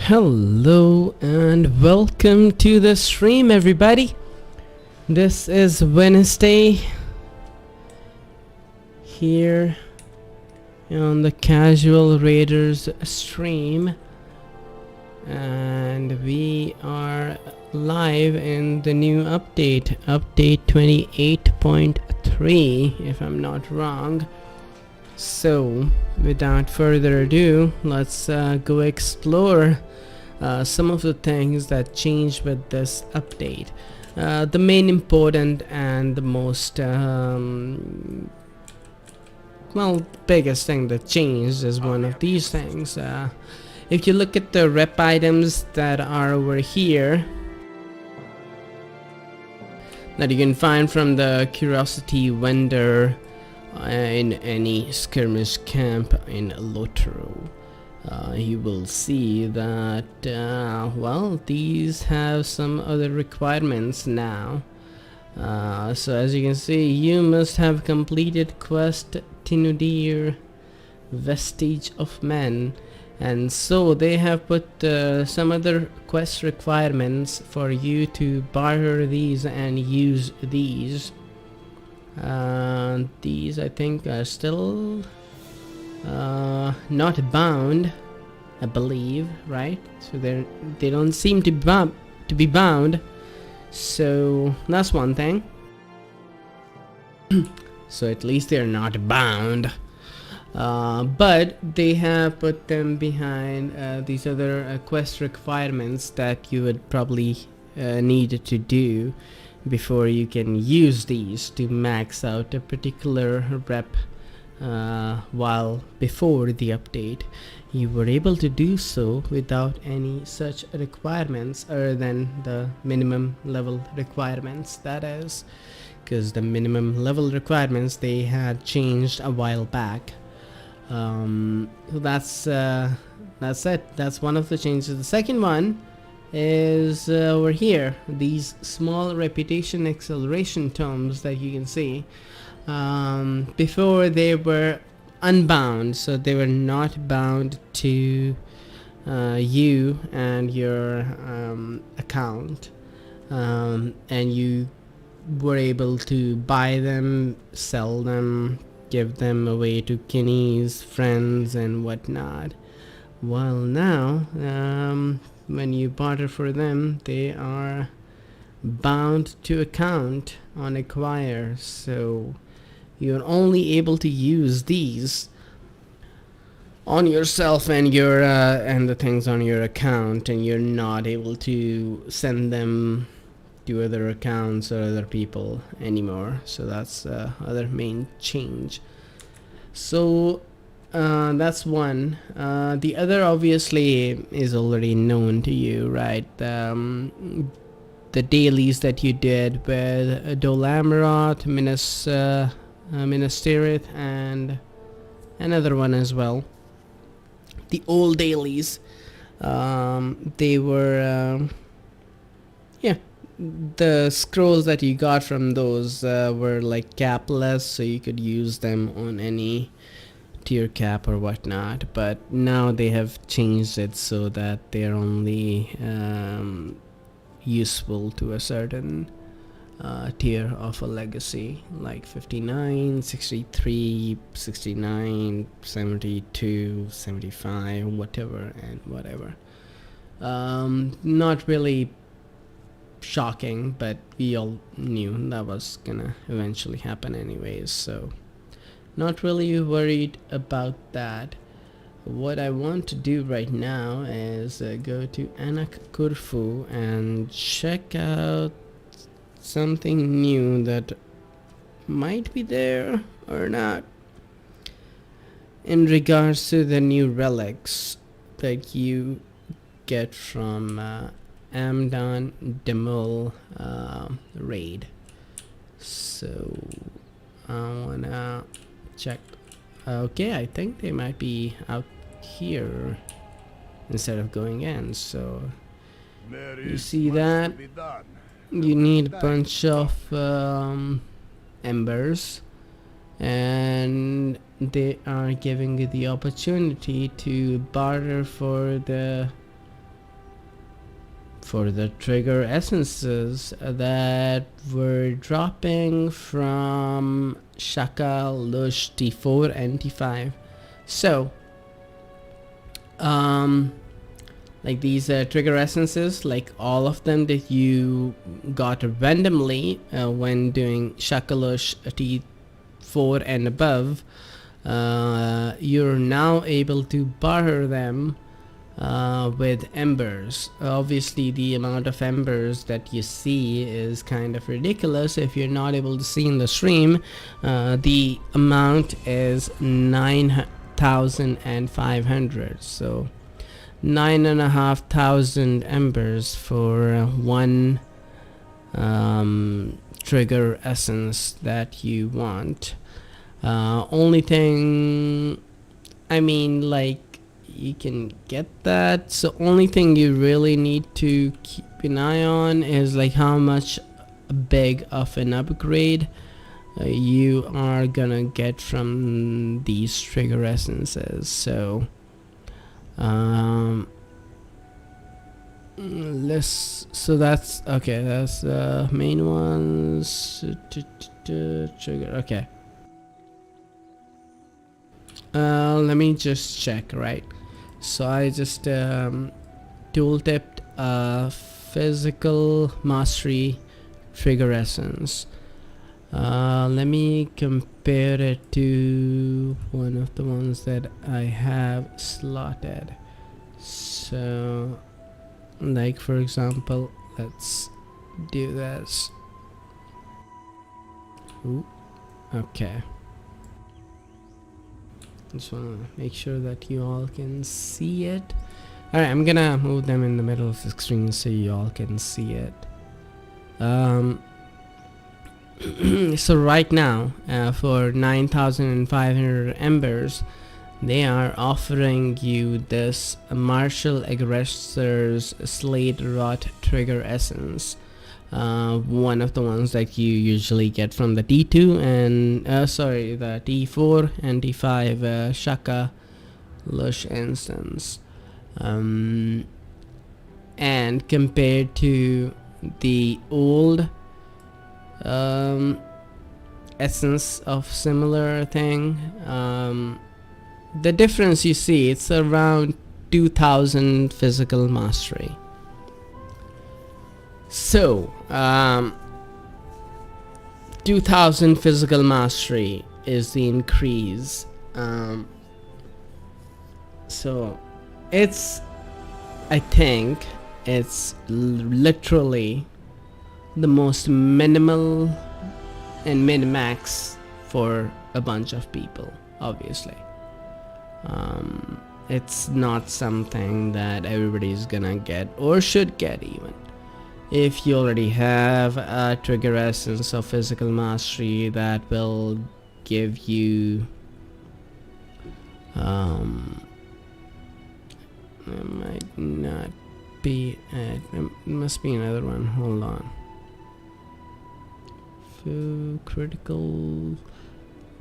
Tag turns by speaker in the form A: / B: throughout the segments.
A: Hello and welcome to the stream, everybody. This is Wednesday here on the Casual Raiders stream, and we are live in the new update 28.3, if I'm not wrong. So without further ado, let's go explore some of the things that changed with this update. The main important and the most biggest thing that changed is one of these things. If you look at the rep items that are over here that you can find from the curiosity vendor in any skirmish camp in Lotro, you will see that these have some other requirements now. So as you can see, you must have completed quest Tinudir Vestige of Men, and so they have put some other quest requirements for you to barter these and use these. These I think are still not bound, I believe, right? So they don't seem to be bound. So that's one thing. So at least they're not bound. But they have put them behind these other quest requirements that you would probably need to do before you can use these to max out a particular rep. While before the update you were able to do so without any such requirements other than the minimum level requirements, that is, because the minimum level requirements they had changed a while back. So that's it. That's one of the changes. The second one is over here, these small reputation acceleration tomes that you can see. Before they were unbound, so they were not bound to you and your account, and you were able to buy them, sell them, give them away to kinnies, friends and whatnot. While now, when you barter for them, they are bound to account on acquire, so you're only able to use these on yourself and your and the things on your account, and you're not able to send them to other accounts or other people anymore. So that's other main change. So that's one. The other obviously is already known to you, right? The dailies that you did with Dolamarot, Minas Tirith, and another one as well. The old dailies, they were the scrolls that you got from those were like capless, so you could use them on any tier cap or whatnot, but now they have changed it so that they're only useful to a certain tier of a legacy, like 59, 63, 69, 72, 75, whatever and whatever. Not really shocking, but we all knew that was gonna eventually happen anyways, so not really worried about that. What I want to do right now is go to Anak Kurfu and check out something new that might be there or not in regards to the new relics that you get from Amdon Demul raid. So I wanna check. Okay, I think they might be out here instead of going in. So you see that you need a bunch of embers, and they are giving you the opportunity to barter for the for the trigger essences that were dropping from Shaka, Lush, T4 and T5. So like these trigger essences, like all of them that you got randomly when doing Shaka, Lush, T4 and above, you're now able to barter them with embers. Obviously the amount of embers that you see is kind of ridiculous. If you're not able to see in the stream, the amount is 9,500, so 9,500 embers for one trigger essence that you want. Only thing, I mean, like, you can get that, so only thing you really need to keep an eye on is like how much big of an upgrade you are gonna get from these trigger essences. So so that's okay, that's the main ones. Trigger, okay. Let me just check, right? So I just tooltipped physical mastery trigger essence. Let me compare it to one of the ones that I have slotted. So like for example, let's do this. Ooh, okay. Just want to make sure that you all can see it. Alright, I'm gonna move them in the middle of the screen so you all can see it. So right now, for 9,500 embers, they are offering you this Martial Aggressor's Slate Rot Trigger Essence. One of the ones that you usually get from the T2 and the T4 and T5 Shaka Lush instance. And compared to the old essence of similar thing, the difference you see, it's around 2,000 physical mastery. So 2,000 physical mastery is the increase. So it's, I think it's literally the most minimal and min-max for a bunch of people, obviously. It's not something that everybody's gonna get or should get even. If you already have a trigger essence of physical mastery that will give you it might not be it must be another one, hold on. Critical,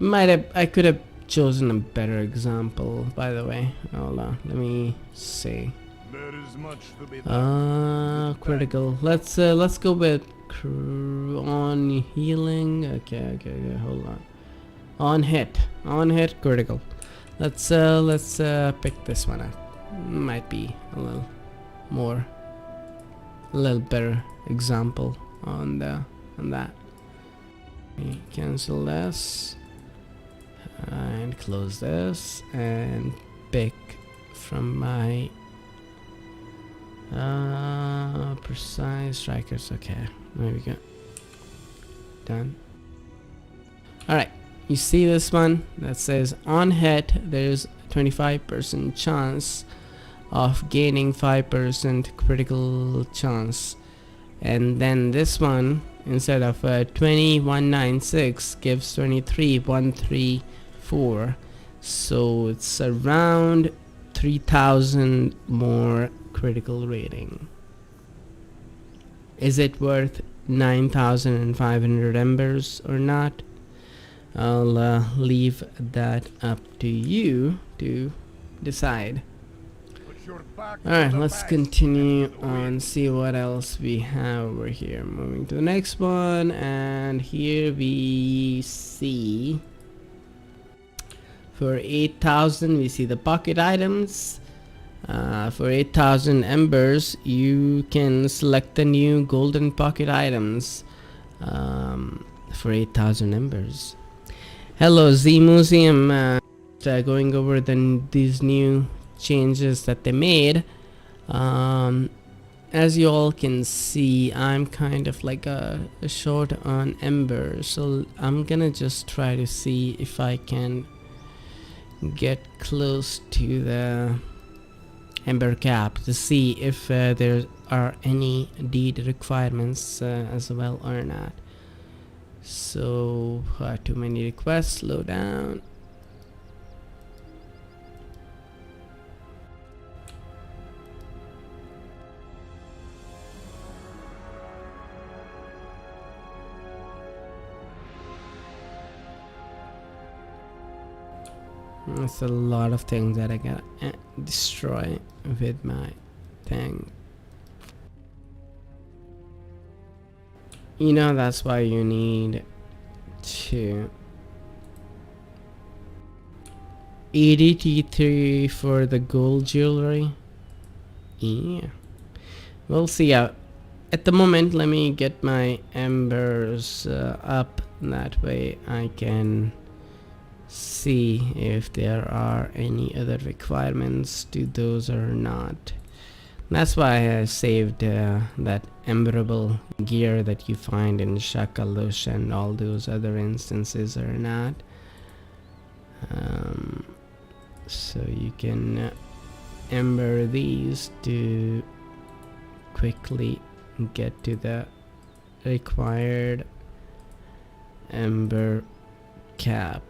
A: I could have chosen a better example, by the way. Hold on, let me see.
B: There is much to be
A: critical. Let's go with on healing. Okay, hold on. On hit critical. Let's pick this one up. Might be a little better example on that. Cancel this and close this and pick from my precise strikers. Okay, there we go. Done. Alright, you see this one that says on hit there's 25% chance of gaining 5% critical chance, and then this one, instead of 2196, gives 23,134, so it's around 3,000 more critical rating. Is it worth 9,500 embers or not? I'll leave that up to you to decide.
B: your back to
A: Alright,
B: the
A: let's
B: best
A: continue
B: and
A: on,
B: win.
A: see what else we have over here. Moving to the next one, and here we see for 8,000 we see the pocket items. For 8,000 embers you can select the new golden pocket items for 8,000 embers. Hello Z Museum, going over these new changes that they made. As you all can see, I'm kind of like a short on ember, so I'm gonna just try to see if I can get close to the ember cap to see if there are any deed requirements as well or not. So too many requests, slow down. That's a lot of things that I gotta destroy with my thing. You know, that's why you need to EDT3 for the gold jewelry. Yeah, we'll see. At the moment, let me get my embers up. That way I can see if there are any other requirements to those or not. That's why I saved that emberable gear that you find in Shakalush and all those other instances or not. So you can ember these to quickly get to the required ember cap.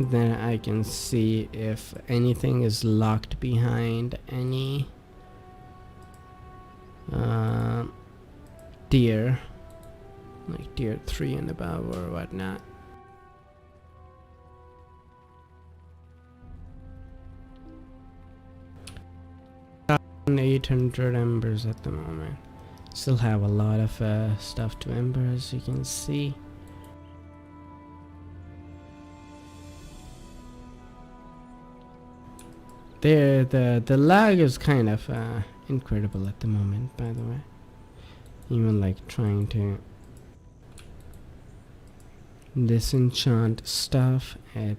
A: Then I can see if anything is locked behind any tier, like tier 3 and above or whatnot. And 800 embers at the moment. Still have a lot of stuff to ember, as you can see. There, the lag is kind of incredible at the moment, by the way. Even like trying to disenchant stuff, it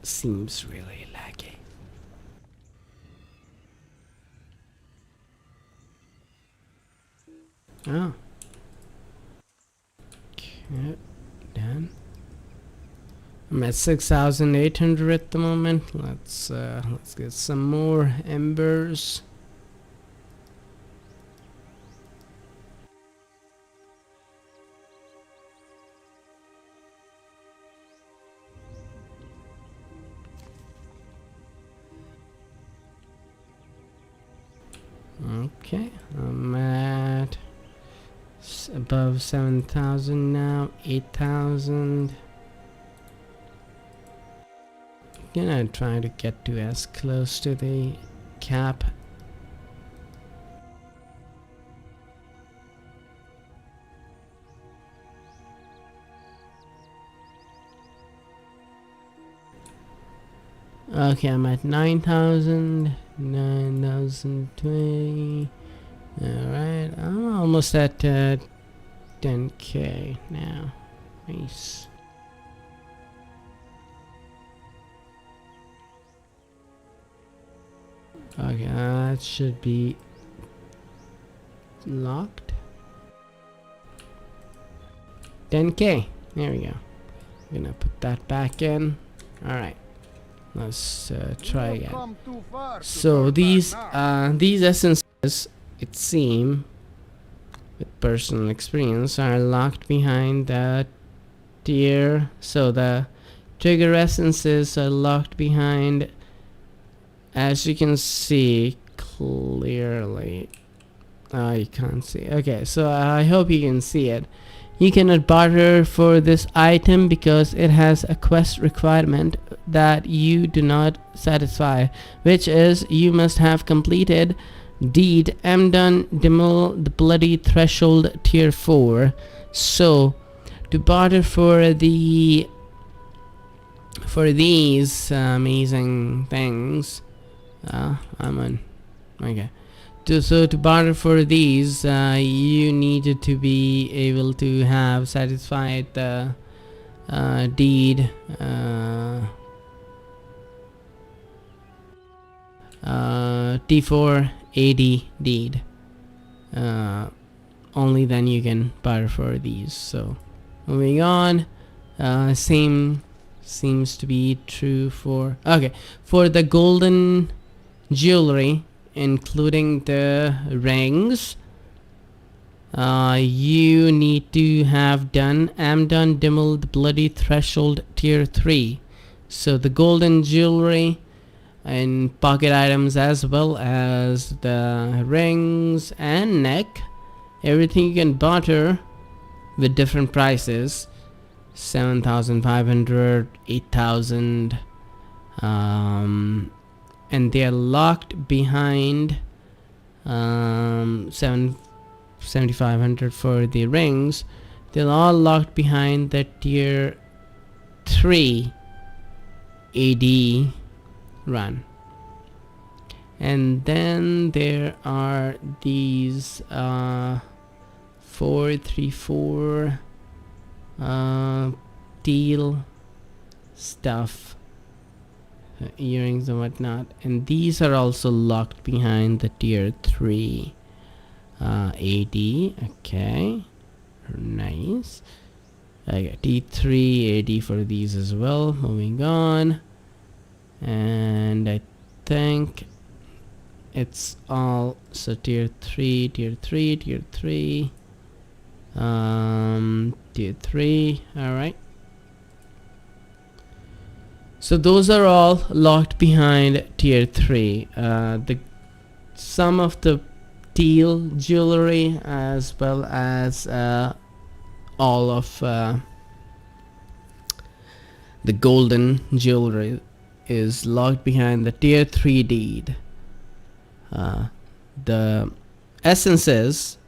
A: seems really laggy. Oh. Okay, done. I'm at 6,800 at the moment. Let's get some more embers. Okay, I'm at above 7,000 now, 8,000. Gonna try to get to as close to the cap. Okay, I'm at 9,000, 9,020. Alright, I'm almost at 10k now. Nice. Okay, that should be locked. 10k. There we go. I'm gonna put that back in. Alright. Let's try again. So these essences, it seems, with personal experience, are locked behind that tier. So the trigger essences are locked behind, as you can see clearly. You can't see. Okay, so I hope you can see it. You cannot barter for this item because it has a quest requirement that you do not satisfy, which is you must have completed deed Amdun Dimil the Bloody Threshold tier 4. So to barter for these amazing things, I'm on. Okay. So to barter for these, you needed to be able to have satisfied the deed T4 AD deed. Only then you can barter for these. So moving on, same seems to be true for the golden jewelry, including the rings. You need to have done Amdun Dimil the Bloody Threshold tier 3. So the golden jewelry and pocket items, as well as the rings and neck, everything you can barter with different prices: 7,500, 8,000, and they are locked behind 7,500 for the rings. They're all locked behind the tier 3 AD run. And then there are these 434 teal stuff, earrings and whatnot, and these are also locked behind the tier 3 AD. Okay, nice. I got T3 AD for these as well. Moving on, and I think it's all, so tier 3, tier 3, tier 3, tier 3. All right, so those are all locked behind tier 3. Some of the teal jewelry, as well as all of the golden jewelry, is locked behind the tier 3 deed. The essences,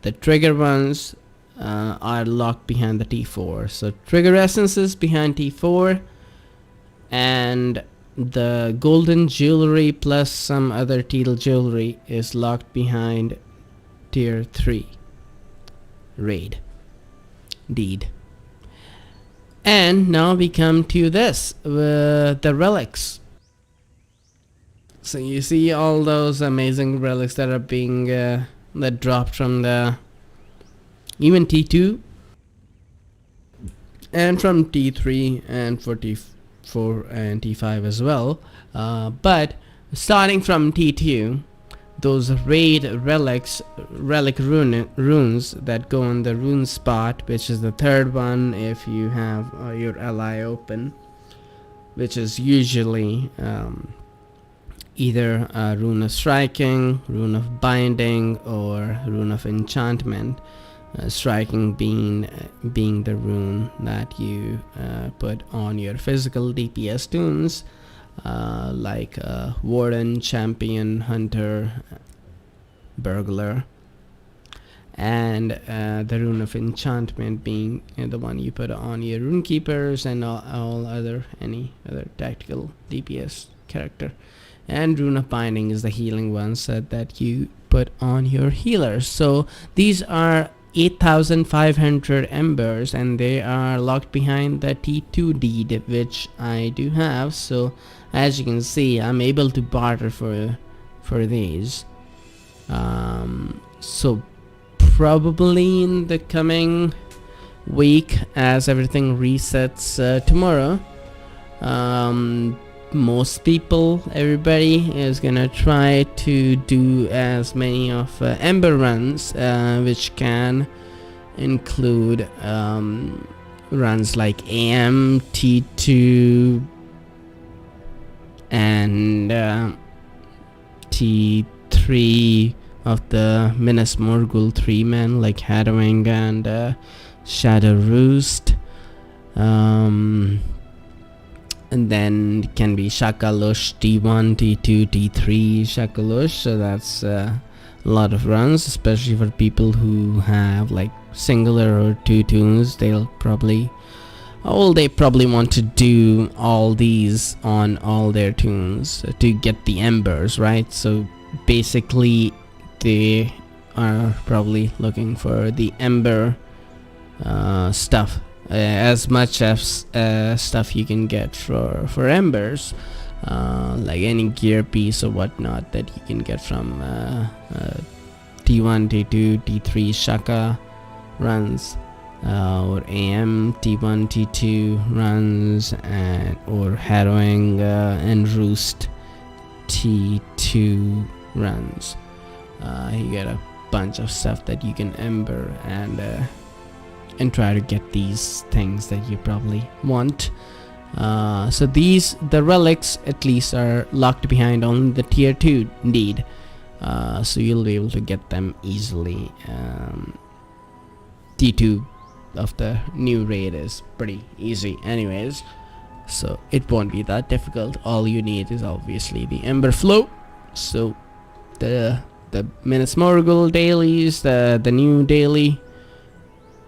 A: the trigger ones, are locked behind the T4. So trigger essences behind T4, and the golden jewelry plus some other teal jewelry is locked behind tier 3 raid deed. And now we come to this, the relics. So you see all those amazing relics that are being that dropped from the even T2 and from T3 and for T4 and T5 as well. But starting from T2, those raid relics, runes that go on the rune spot, which is the third one if you have your ally open, which is usually either a rune of striking, rune of binding, or rune of enchantment. Striking being the rune that you put on your physical DPS tunes, like Warden, Champion, Hunter, Burglar, and the rune of enchantment being the one you put on your rune keepers and any other tactical DPS character. And rune of binding is the healing ones that you put on your healers. So these are 8,500 embers, and they are locked behind the T2 deed, which I do have. So as you can see, I'm able to barter for these. So probably in the coming week, as everything resets tomorrow, most people, everybody is gonna try to do as many of ember runs, which can include runs like AM, T2, and T3 of the Minas Morgul 3 men like Harrowing and Shadow Roost, and then it can be Shakalush T1, T2, T3 Shakalush. So that's a lot of runs, especially for people who have like singular or two tunes. They probably want to do all these on all their tunes to get the embers, right? So basically they are probably looking for the ember stuff, as much as stuff you can get for embers, like any gear piece or whatnot that you can get from T1, T2, T3 Shaka runs, or AM T1, T2 runs, and or Harrowing and Roost T2 runs. You get a bunch of stuff that you can ember and try to get these things that you probably want. So the relics at least are locked behind only the tier 2 indeed, so you'll be able to get them easily. T2 of the new raid is pretty easy anyways, so it won't be that difficult. All you need is obviously the Ember Flow. So the Minas Morgul dailies, the new daily,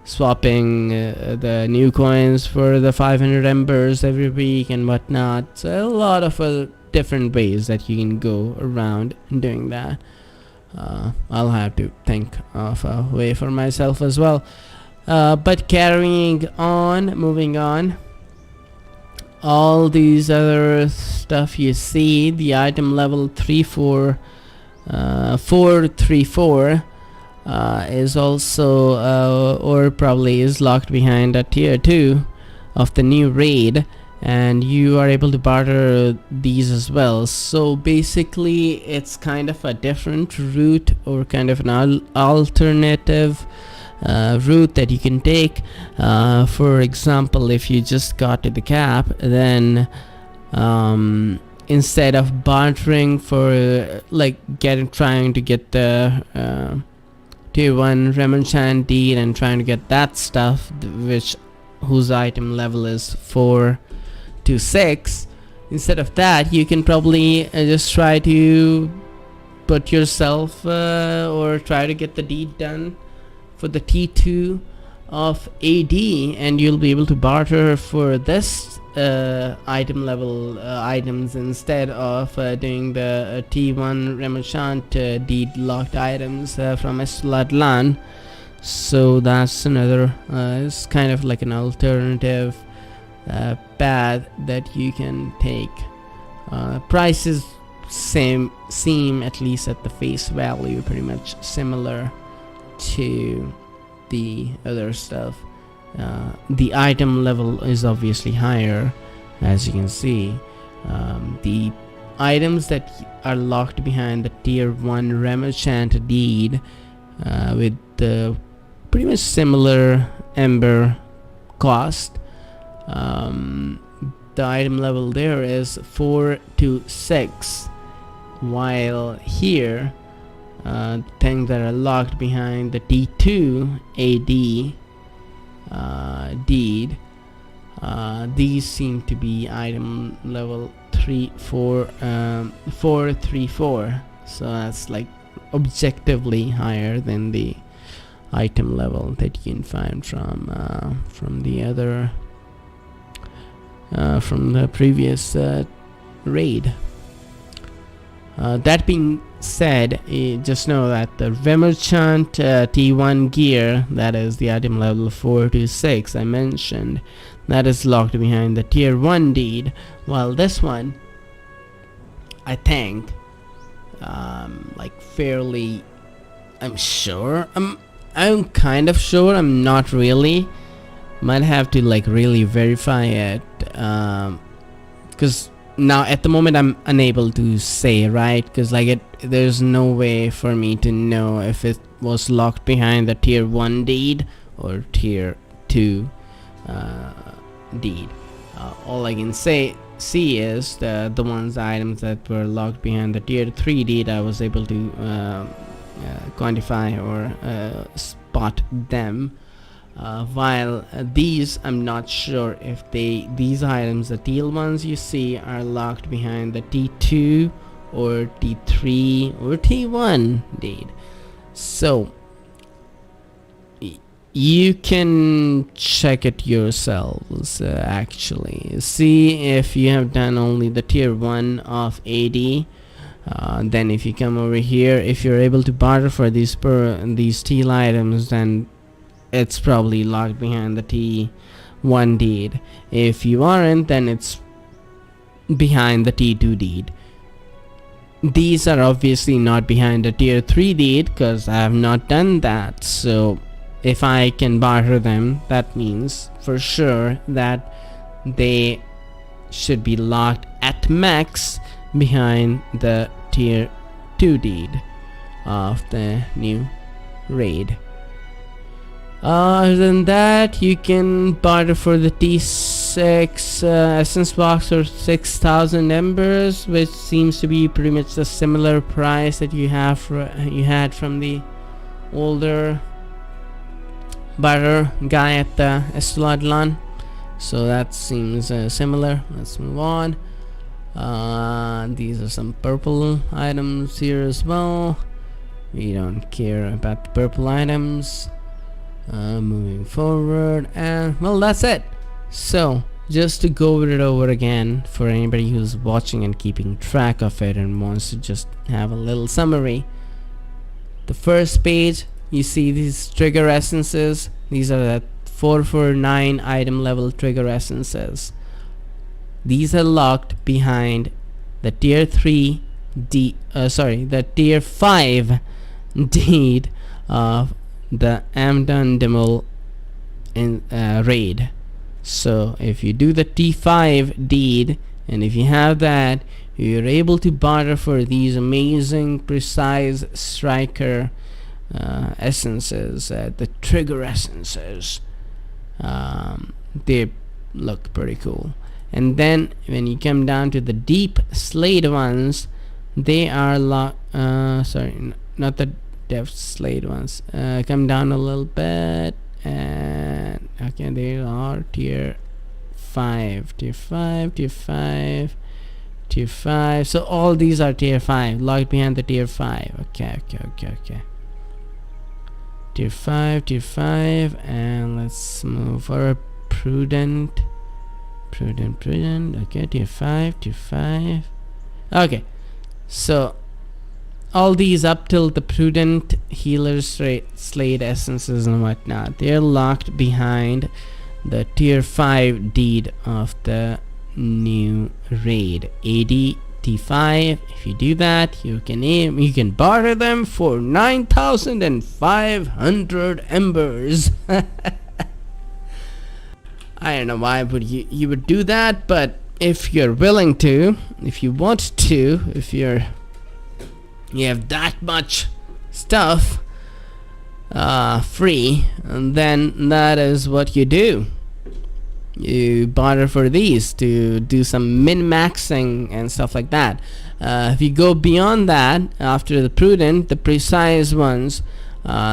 A: swapping the new coins for the 500 embers every week and whatnot. So a lot of different ways that you can go around doing that. I'll have to think of a way for myself as well. But carrying on, moving on, all these other stuff you see, the item level 434 is also or probably is locked behind a tier 2 of the new raid, and you are able to barter these as well. So basically it's kind of a different route, or kind of an alternative route that you can take. For example, if you just got to the cap, then instead of bartering for trying to get the tier 1 Remonchant deed and trying to get that stuff, whose item level is 4 to 6, instead of that you can probably just try to put yourself or try to get the deed done for the T2 of AD, and you'll be able to barter for this item level items instead of doing the T1 Remonchant deed locked items from Eslatlan. So that's another it's kind of like an alternative path that you can take. Prices seem, at least at the face value, pretty much similar to the other stuff. The item level is obviously higher, as you can see. The items that are locked behind the tier 1 Remonchant deed with the pretty much similar ember cost, the item level there is 4 to 6, while here things that are locked behind the T2 AD deed, these seem to be item level 434, so that's like objectively higher than the item level that you can find from the other from the previous raid. That being said, just know that the Remonchant T1 gear, that is the item level 4 to 6 I mentioned, that is locked behind the tier 1 deed, while this one, I think, fairly, I'm kind of sure, I'm not really, might have to really verify it, because now at the moment I'm unable to say, right, because there's no way for me to know if it was locked behind the tier 1 deed or tier 2 deed. All I can see is the items that were locked behind the tier 3 deed, I was able to quantify or spot them. While these, I'm not sure if these items, the teal ones you see, are locked behind the T2 or T3 or T1 deed. So you can check it yourselves, actually. See if you have done only the tier 1 of AD. Then if you come over here, if you're able to barter for these teal items, then it's probably locked behind the T1 deed. If you aren't, then it's behind the T2 deed. These are obviously not behind the tier 3 deed because I have not done that. So if I can barter them, that means for sure that they should be locked at max behind the tier 2 deed of the new raid. Other than that, you can barter for the T6 essence box or 6,000 embers, which seems to be pretty much the similar price that you had from the older barter guy at the Estladlan. So that seems similar. Let's move on. These are some purple items here as well. We don't care about the purple items. Moving forward, and well, that's it. So just to go it over again for anybody who's watching and keeping track of it and wants to just have a little summary. The first page, you see these trigger essences. These are the 449 item level trigger essences. These are locked behind the tier 3 the tier 5 deed of the Amdundimul in raid. So if you do the T5 deed, and if you have that, you're able to barter for these amazing precise striker essences, the trigger essences. They look pretty cool. And then when you come down to the deep slate ones, they are sorry, not the depth slate ones. Come down a little bit, and okay, they are tier 5, tier 5, tier 5, tier 5. So all these are tier 5, locked behind the tier 5. Okay. Tier 5, tier 5, and let's move for a prudent. Okay, tier 5. Okay, so all these up till the prudent healer slate essences and whatnot, they're locked behind the tier 5 deed of the new raid AD T5. If you do that, you can barter them for 9,500 embers. I don't know why you would do that, but if you're willing to, if you want to, if you have that much stuff free, and then that is what you do. You barter for these to do some min-maxing and stuff like that. If you go beyond that, after the prudent, the precise ones,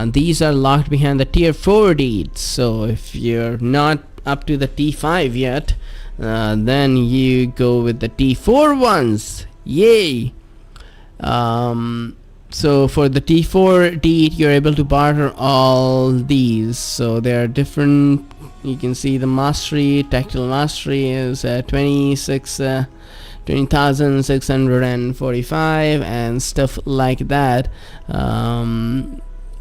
A: these are locked behind the tier 4 deeds. So if you're not up to the T5 yet, then you go with the T4 ones. Yay! So for the T4 deed, you're able to barter all these. So there are different. You can see the mastery, tactile mastery is 20,645 and stuff like that.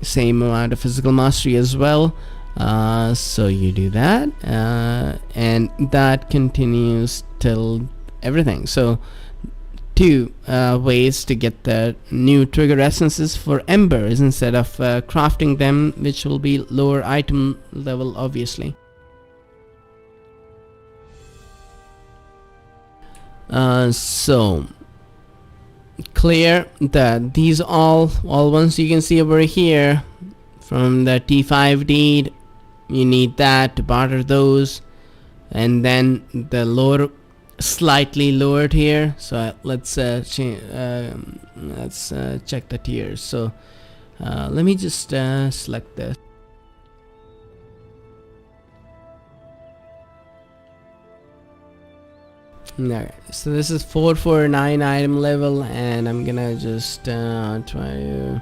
A: Same amount of physical mastery as well. So you do that, and that continues till everything. So two ways to get the new trigger essences for embers instead of crafting them, which will be lower item level, obviously. So clear that these all ones you can see over here from the T5 deed, you need that to barter those, and then the lower, slightly lowered here. So let's check the tiers. So let me just select this. Okay, so this is 449 item level, and I'm gonna just try to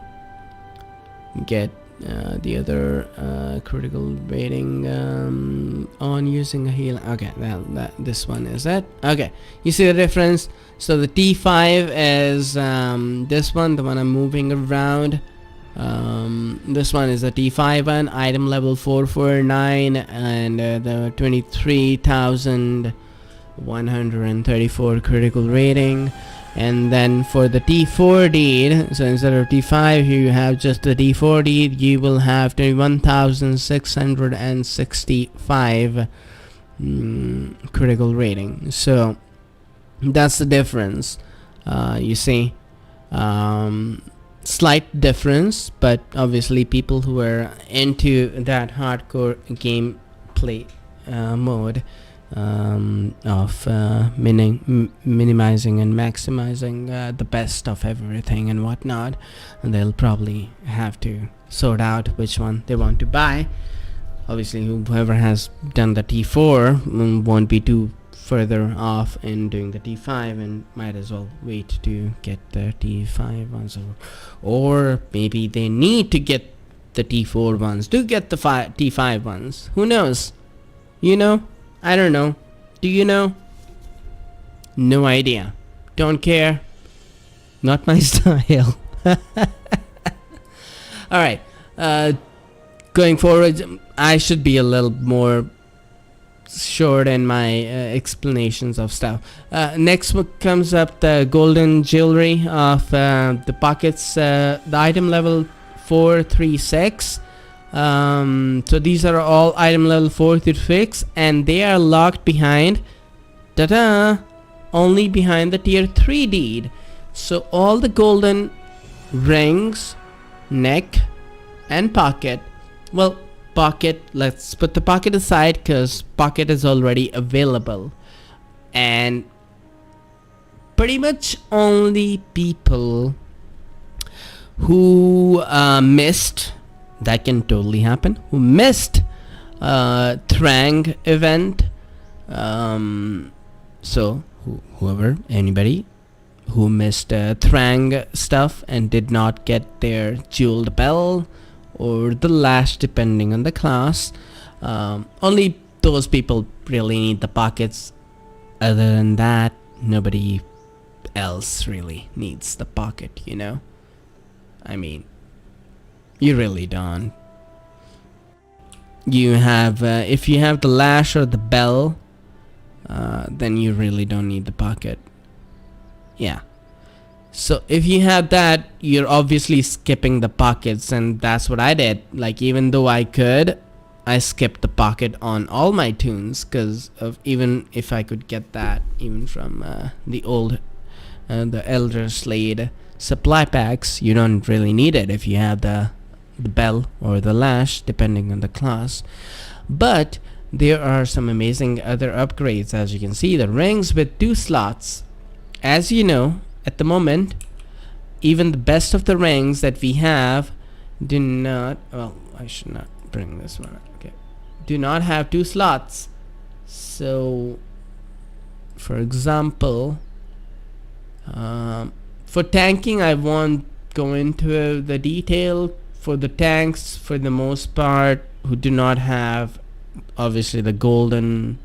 A: get the other critical rating on using a heal. Okay, well, this one is it. Okay, you see the difference. So the T5 is this one, the one I'm moving around. This one is a T5 one, item level 449, and the 23,134 critical rating. And then for the T4 deed, so instead of T5 here you have just the T4 deed, you will have 21,665 critical rating. So that's the difference. You see, slight difference, but obviously people who are into that hardcore gameplay mode of minimizing and maximizing the best of everything and whatnot, and they'll probably have to sort out which one they want to buy. Obviously whoever has done the T4 won't be too further off in doing the T5 and might as well wait to get the T5 ones, or maybe they need to get the T4 ones to get the T5 ones. Who knows? You know? I don't know. Do you know? No idea. Don't care. Not my style. Alright. Going forward, I should be a little more short in my explanations of stuff. Next what comes up, the golden jewelry of the pockets, the item level 436. So these are all item level 436, and they are locked behind only behind the tier 3 deed. So all the golden rings, neck and pocket, well, pocket, let's put the pocket aside because pocket is already available, and pretty much only people who missed, that can totally happen, who missed Thrang event, so whoever, anybody who missed Thrang stuff and did not get their jeweled bell or the lash depending on the class, only those people really need the pockets. Other than that, nobody else really needs the pocket, you know? I mean, you really don't. You have if you have the lash or the bell, then you really don't need the pocket. Yeah. So if you have that, you're obviously skipping the pockets, and that's what I did. Like, even though I could, I skipped the pocket on all my tunes, because of, even if I could get that even from the old the Elder Slade supply packs, you don't really need it if you have the bell or the lash depending on the class. But there are some amazing other upgrades. As you can see, the rings with 2 slots. As you know, at the moment, even the best of the rings that we have do not, well, I should not bring this one up. Okay, do not have 2 slots. So for example, for tanking, I won't go into the detail. For the tanks, for the most part, who do not have obviously the golden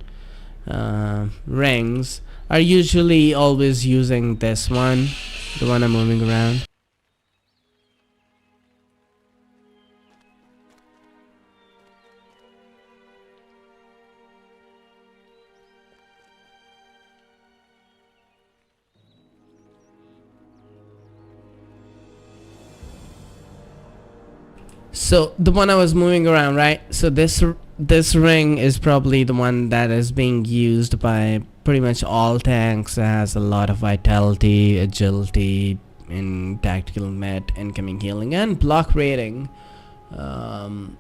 A: rings, are usually always using this one, the one I'm moving around. So the one I was moving around, right? So this ring is probably the one that is being used by pretty much all tanks. It has a lot of vitality, agility, and tactical met, incoming healing, and block rating. And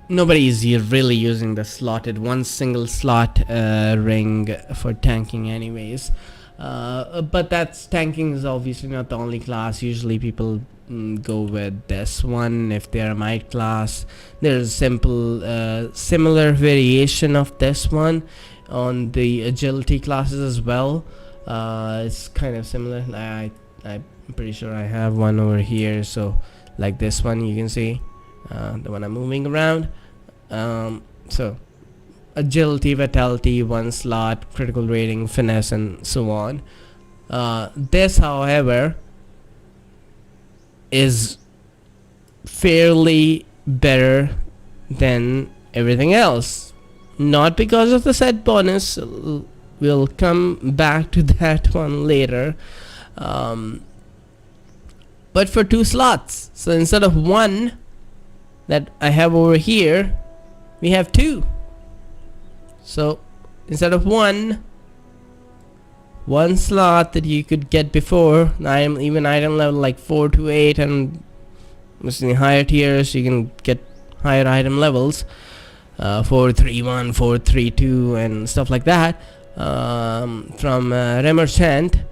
A: nobody is really using the slotted one single slot ring for tanking anyways. But that's, tanking is obviously not the only class. Usually people go with this one if they're a might class. There's a simple similar variation of this one. on the agility classes as well. It's kind of similar. I'm pretty sure I have one over here. So like this one, you can see the one I'm moving around. So agility, vitality, 1 slot, critical rating, finesse, and so on. This, however, is fairly better than everything else. Not because of the set bonus, we'll come back to that one later. But for 2 slots, so instead of 1 that I have over here, we have 2. So instead of 1 slot that you could get before, even item level like 4 to 8, and in higher tiers you can get higher item levels, 431, 432, and stuff like that, from Remerchant.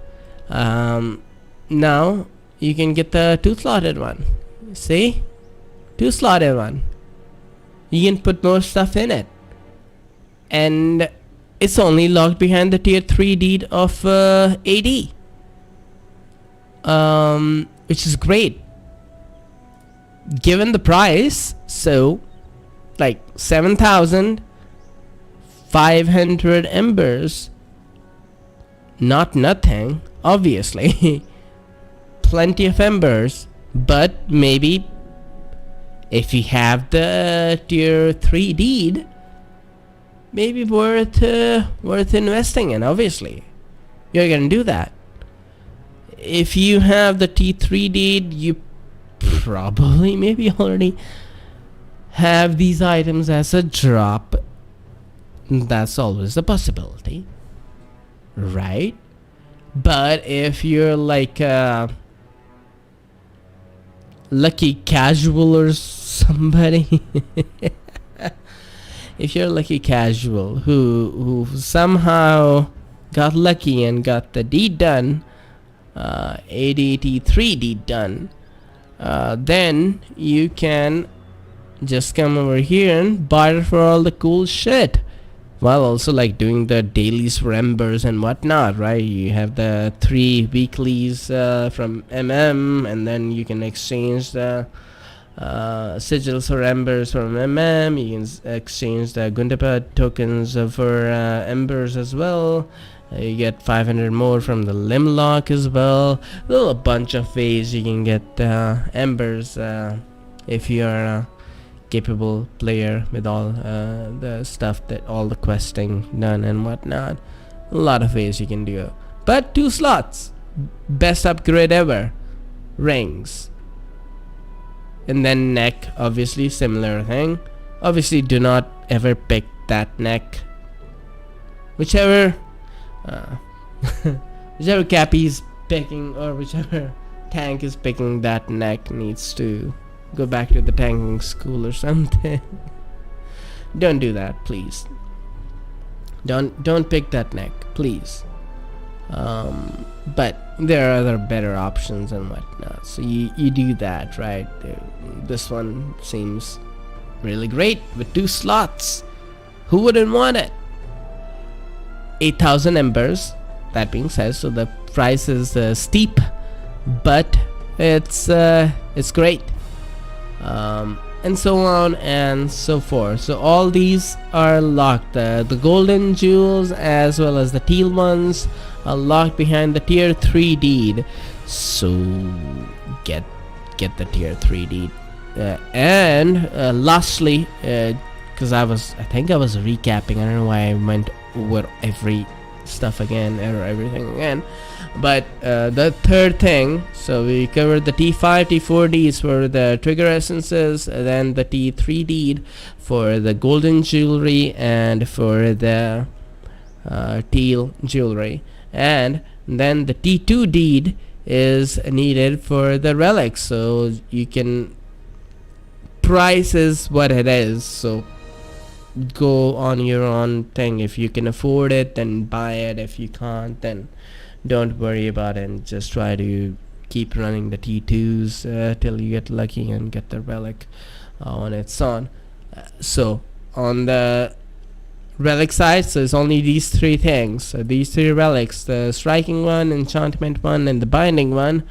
A: Now you can get the 2-slotted one. See, 2-slotted one. You can put more stuff in it, and it's only locked behind the tier 3 deed of AD, which is great given the price. So like 7,500 embers, not nothing, obviously. Plenty of embers, but maybe if you have the tier 3 deed, maybe worth investing in. Obviously you're gonna do that. If you have the T3 deed, you probably maybe already have these items as a drop. That's always a possibility, right? But if you're like lucky casual or somebody if you're a lucky casual who somehow got lucky and got the deed done, ADT3 deed done, then you can just come over here and barter for all the cool shit, while also like doing the dailies for embers and whatnot, right? You have the 3 weeklies from MM, and then you can exchange the sigils or embers from MM. You can exchange the Gundapad tokens for embers as well. You get 500 more from the Limlock as well. There's a bunch of ways you can get embers if you're a capable player with all the stuff, that all the questing done and whatnot. A lot of ways you can do it. But 2 slots, best upgrade ever. Rings. And then neck, obviously similar thing. Obviously do not ever pick that neck. Whichever whichever Cappy is picking, or whichever tank is picking that neck, needs to go back to the tanking school or something. Don't do that, please. Don't pick that neck, please. But there are other better options and whatnot, so you do that, right? This one seems really great with 2 slots. Who wouldn't want it? 8,000 embers, that being said, so the price is steep, but it's great, and so on and so forth. So all these are locked. The golden jewels as well as the teal ones are locked behind the tier 3 deed. So get the tier 3 deed. And lastly, because I think I was recapping. I don't know why I went over every stuff again, or everything again. But the third thing, so we covered the T5, T4 deeds for the trigger essences, and then the T3 deed for the golden jewelry and for the teal jewelry, and then the T2 deed is needed for the relics. So you can, price is what it is, so go on your own thing. If you can afford it, then buy it. If you can't, then don't worry about it, and just try to keep running the T2s till you get lucky and get the relic on its own. So on the relic side, so it's only these three things. So these three relics, the striking one, enchantment one, and the binding one.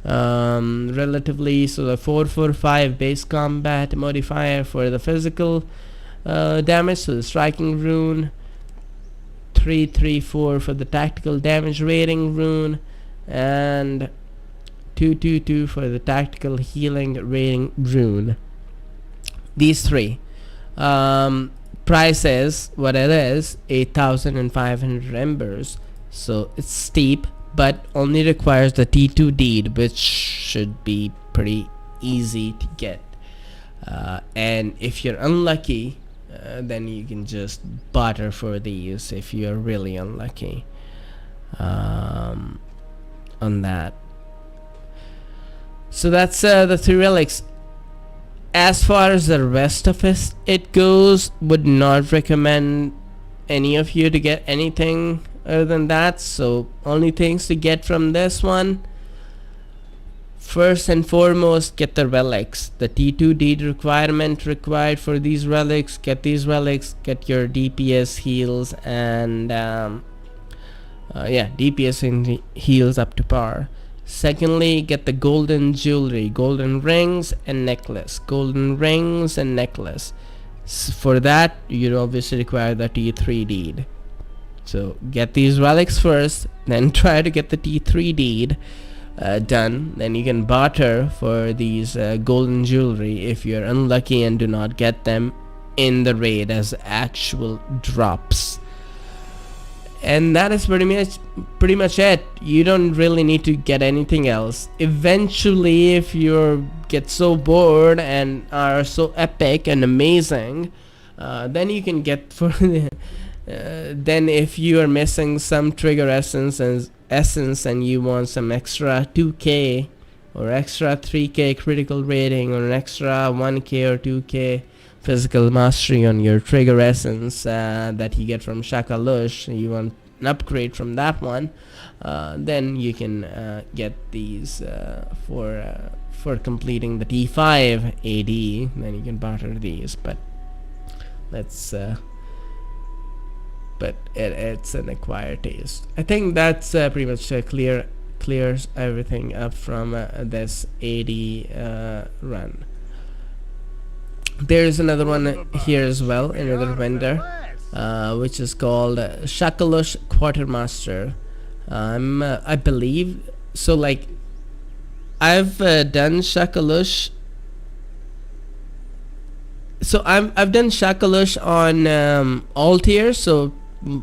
A: Relatively, so the 4/4/5 base combat modifier for the physical damage, so the striking rune, 3/3/4 for the tactical damage rating rune, and 2/2/2 for the tactical healing rating rune. These three. Price is what it is, 8,500 embers, so it's steep, but only requires the T2 deed, which should be pretty easy to get. And if you're unlucky, then you can just barter for these if you're really unlucky on that. So that's the three relics. As far as the rest of it goes, would not recommend any of you to get anything other than that. So only things to get from this one: first and foremost, get the relics. The T2 deed requirement required for these relics. Get these relics, get your DPS heals, and DPS and heals up to par. Secondly, get the golden jewelry, golden rings and necklace. For that, you obviously require the T3 deed. So get these relics first, then try to get the T3 deed done. Then you can barter for these golden jewelry if you're unlucky and do not get them in the raid as actual drops. And that is pretty much it. You don't really need to get anything else. Eventually, if you get so bored and are so epic and amazing, then you can get for then if you are missing some trigger essence and you want some extra 2k or extra 3k critical rating or an extra 1k or 2k physical mastery on your trigger essence that you get from Shakalush, you want an upgrade from that one, then you can get these for completing the T5 AD. Then you can barter these, but let's it's an acquired taste. I think that's pretty much clears everything up from this AD run. There's another one here as well, another vendor, which is called Shakalush Quartermaster. I believe so. Like, I've done Shakalush. So I've done Shakalush on all tiers. So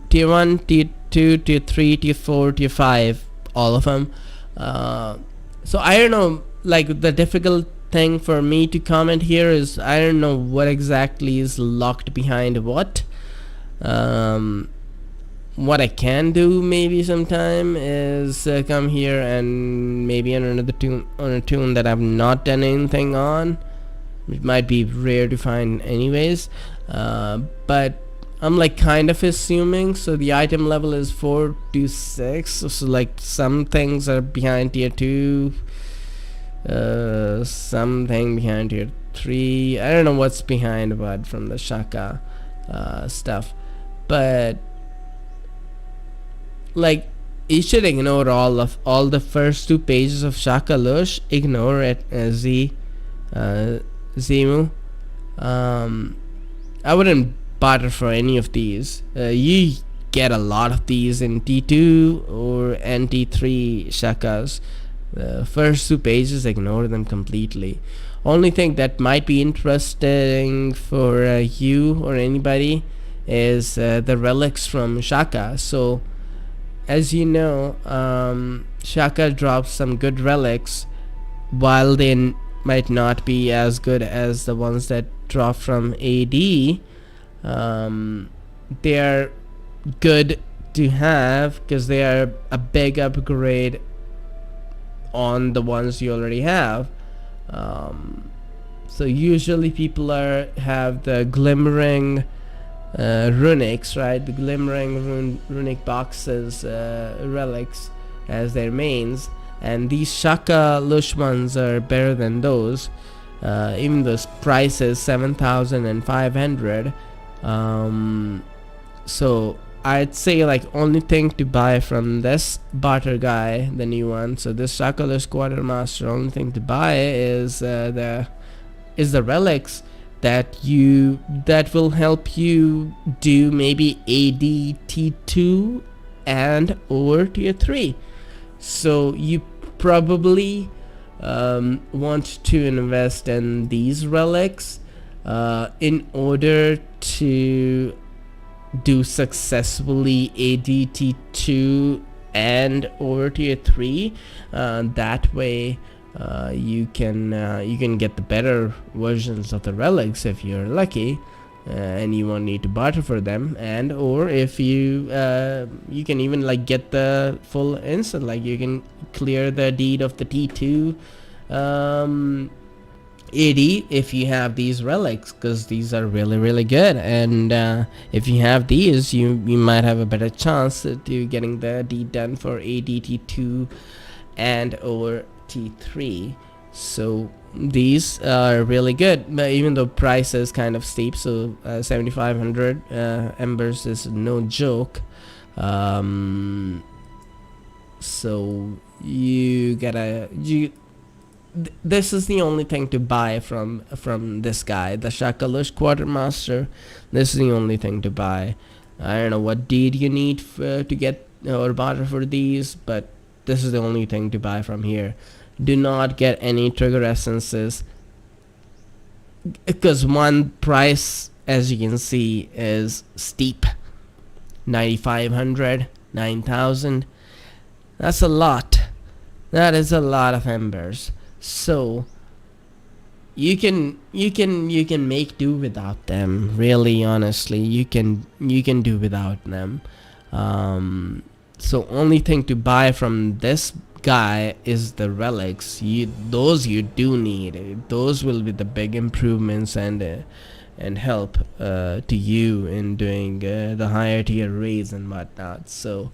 A: tier 1, tier 2, tier 3, tier 4, tier 5, all of them. So I don't know, like, the difficult thing for me to comment here is I don't know what exactly is locked behind what. What I can do maybe sometime is come here and maybe on another tune, on a tune that I've not done anything on. It might be rare to find anyways, but I'm like kind of assuming. So the item level is 4 to 6, so like some things are behind tier 2, something behind tier 3. I don't know what's behind what from the Shaka stuff, but like you should ignore all the first 2 pages of Shakalush. Ignore it, Zimu. I wouldn't barter for any of these. You get a lot of these in T2 or T3 Shakas. The first 2 pages, ignore them completely. Only thing that might be interesting for you or anybody is the relics from Shaka. So as you know, Shaka drops some good relics, while they might not be as good as the ones that drop from AD. They are good to have because they are a big upgrade on the ones you already have. So usually people have the glimmering runics, right? The glimmering runic boxes, relics as their mains, and these Shakalush ones are better than those. Even those prices 7,500. So I'd say like only thing to buy from this barter guy, the new one. So this Shakalus Quartermaster, only thing to buy is the relics that will help you do maybe ADT2 and or tier 3. So you probably want to invest in these relics in order to do successfully ADT2 and or tier 3. That way you can get the better versions of the relics if you're lucky, and you won't need to barter for them. And or if you can even like get the full instant, like you can clear the deed of the T2 AD if you have these relics, because these are really good. And if you have these, you might have a better chance to getting the deed done for ADT2 and or T3. So these are really good, but even though price is kind of steep, so 7500 embers is no joke. So this is the only thing to buy from this guy, the Shakalush Quartermaster. This is the only thing to buy. I don't know what deed you need to get or barter for these, but this is the only thing to buy from here. Do not get any trigger essences, because one price, as you can see, is steep. 9500, 9000. That's a lot. That is a lot of embers. So you can make do without them. Really, honestly, you can do without them. So only thing to buy from this guy is the relics. Those you do need. Those will be the big improvements and help to you in doing the higher tier raids and whatnot. So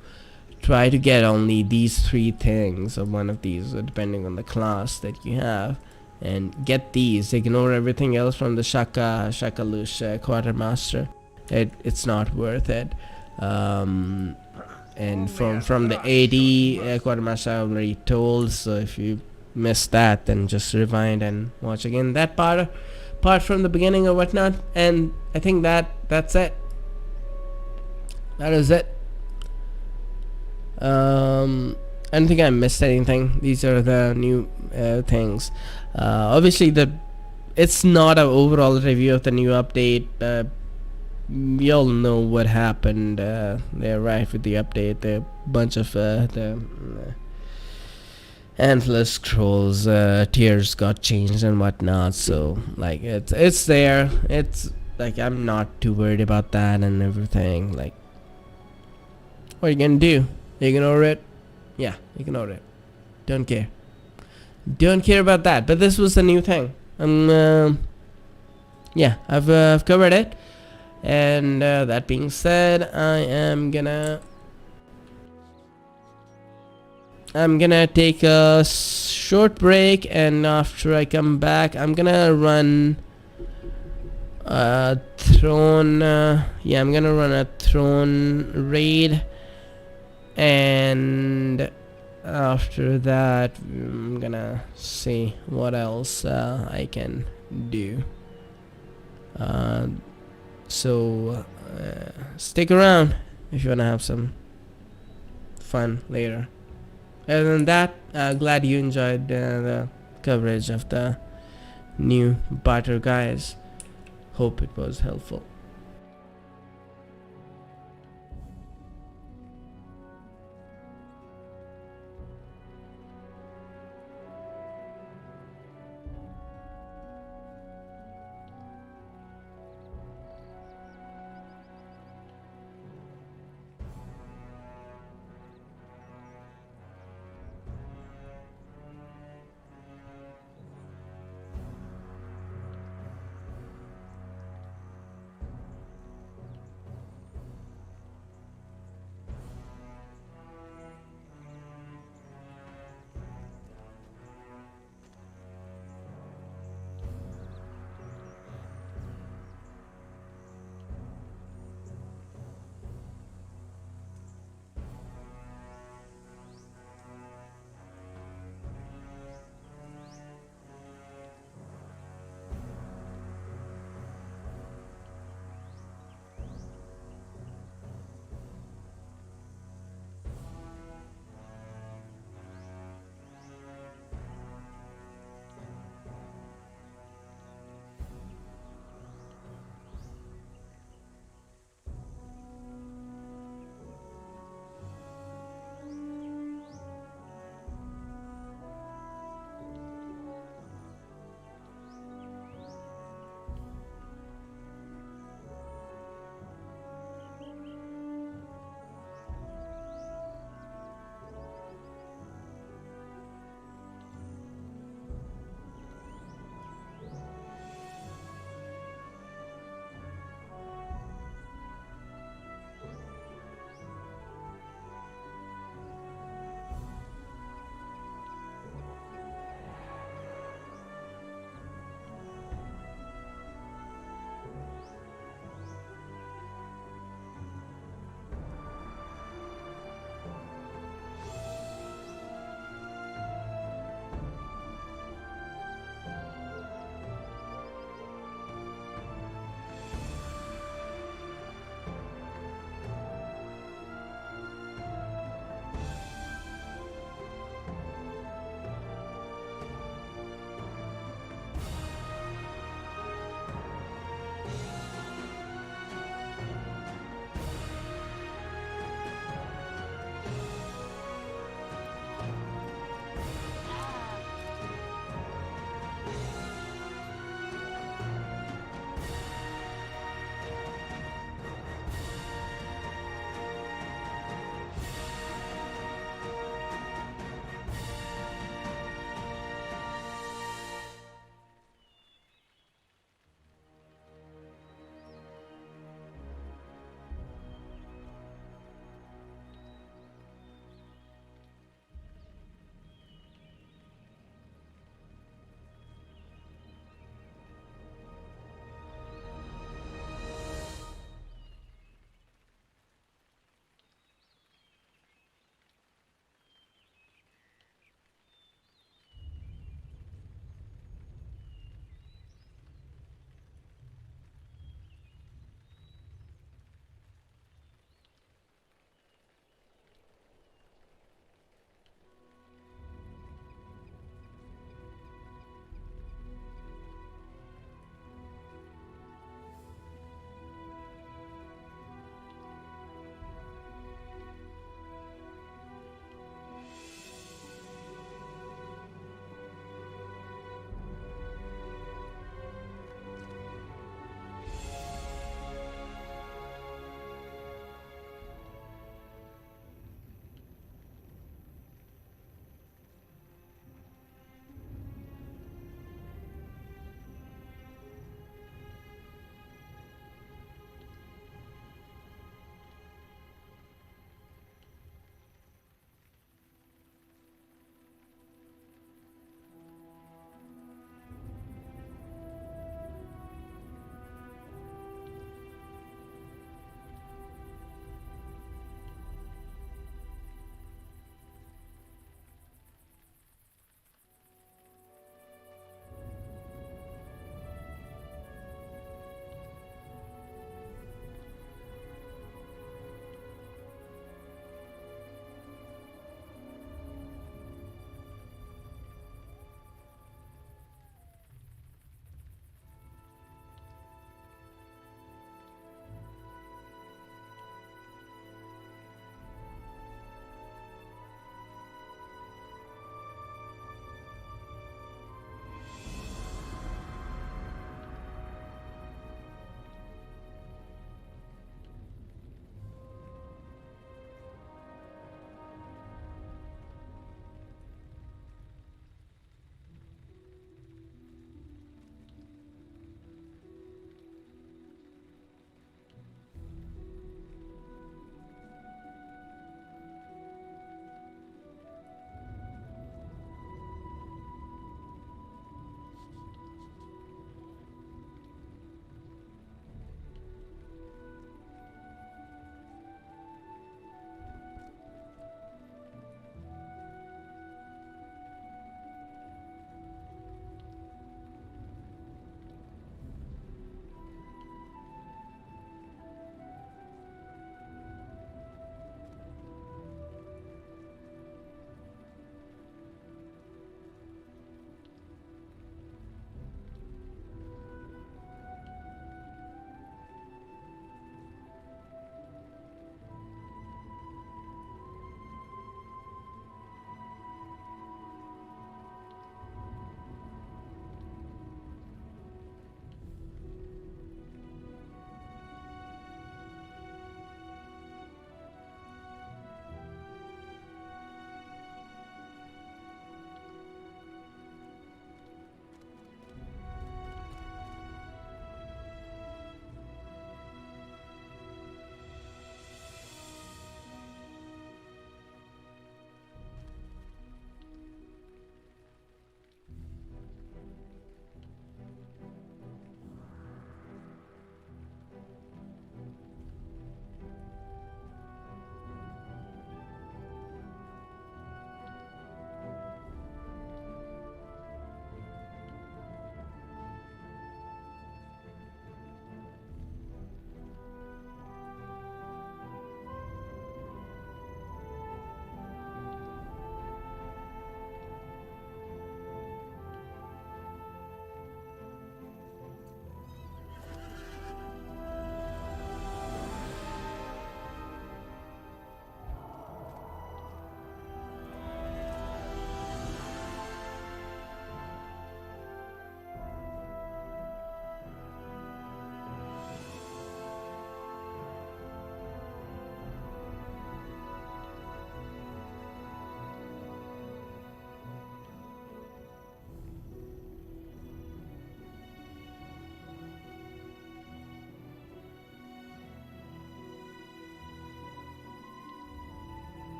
A: try to get only these 3 things, or one of these, depending on the class that you have, and get these. Ignore everything else from the Shakalush Quartermaster. It's not worth it. And from the AD Quartermaster I already told, so if you missed that, then just rewind and watch again that part from the beginning or whatnot. And I think that's it. That is it. I don't think I missed anything. These are the new things. Obviously it's not an overall review of the new update. We all know what happened there, right? With the update, the bunch of the Antler Scrolls tiers got changed and whatnot. So like it's there. It's like I'm not too worried about that and everything. Like, what are you gonna do? Ignore it? Yeah, ignore it. Don't care. Don't care about that. But this was a new thing. Yeah, I've covered it. And that being said, I'm gonna take a short break, and after I come back, I'm gonna run a throne. Yeah, I'm gonna run a throne raid, and after that, I'm gonna see what else I can do. So stick around if you wanna have some fun later. Other than that, glad you enjoyed the coverage of the new barter guys. Hope it was helpful.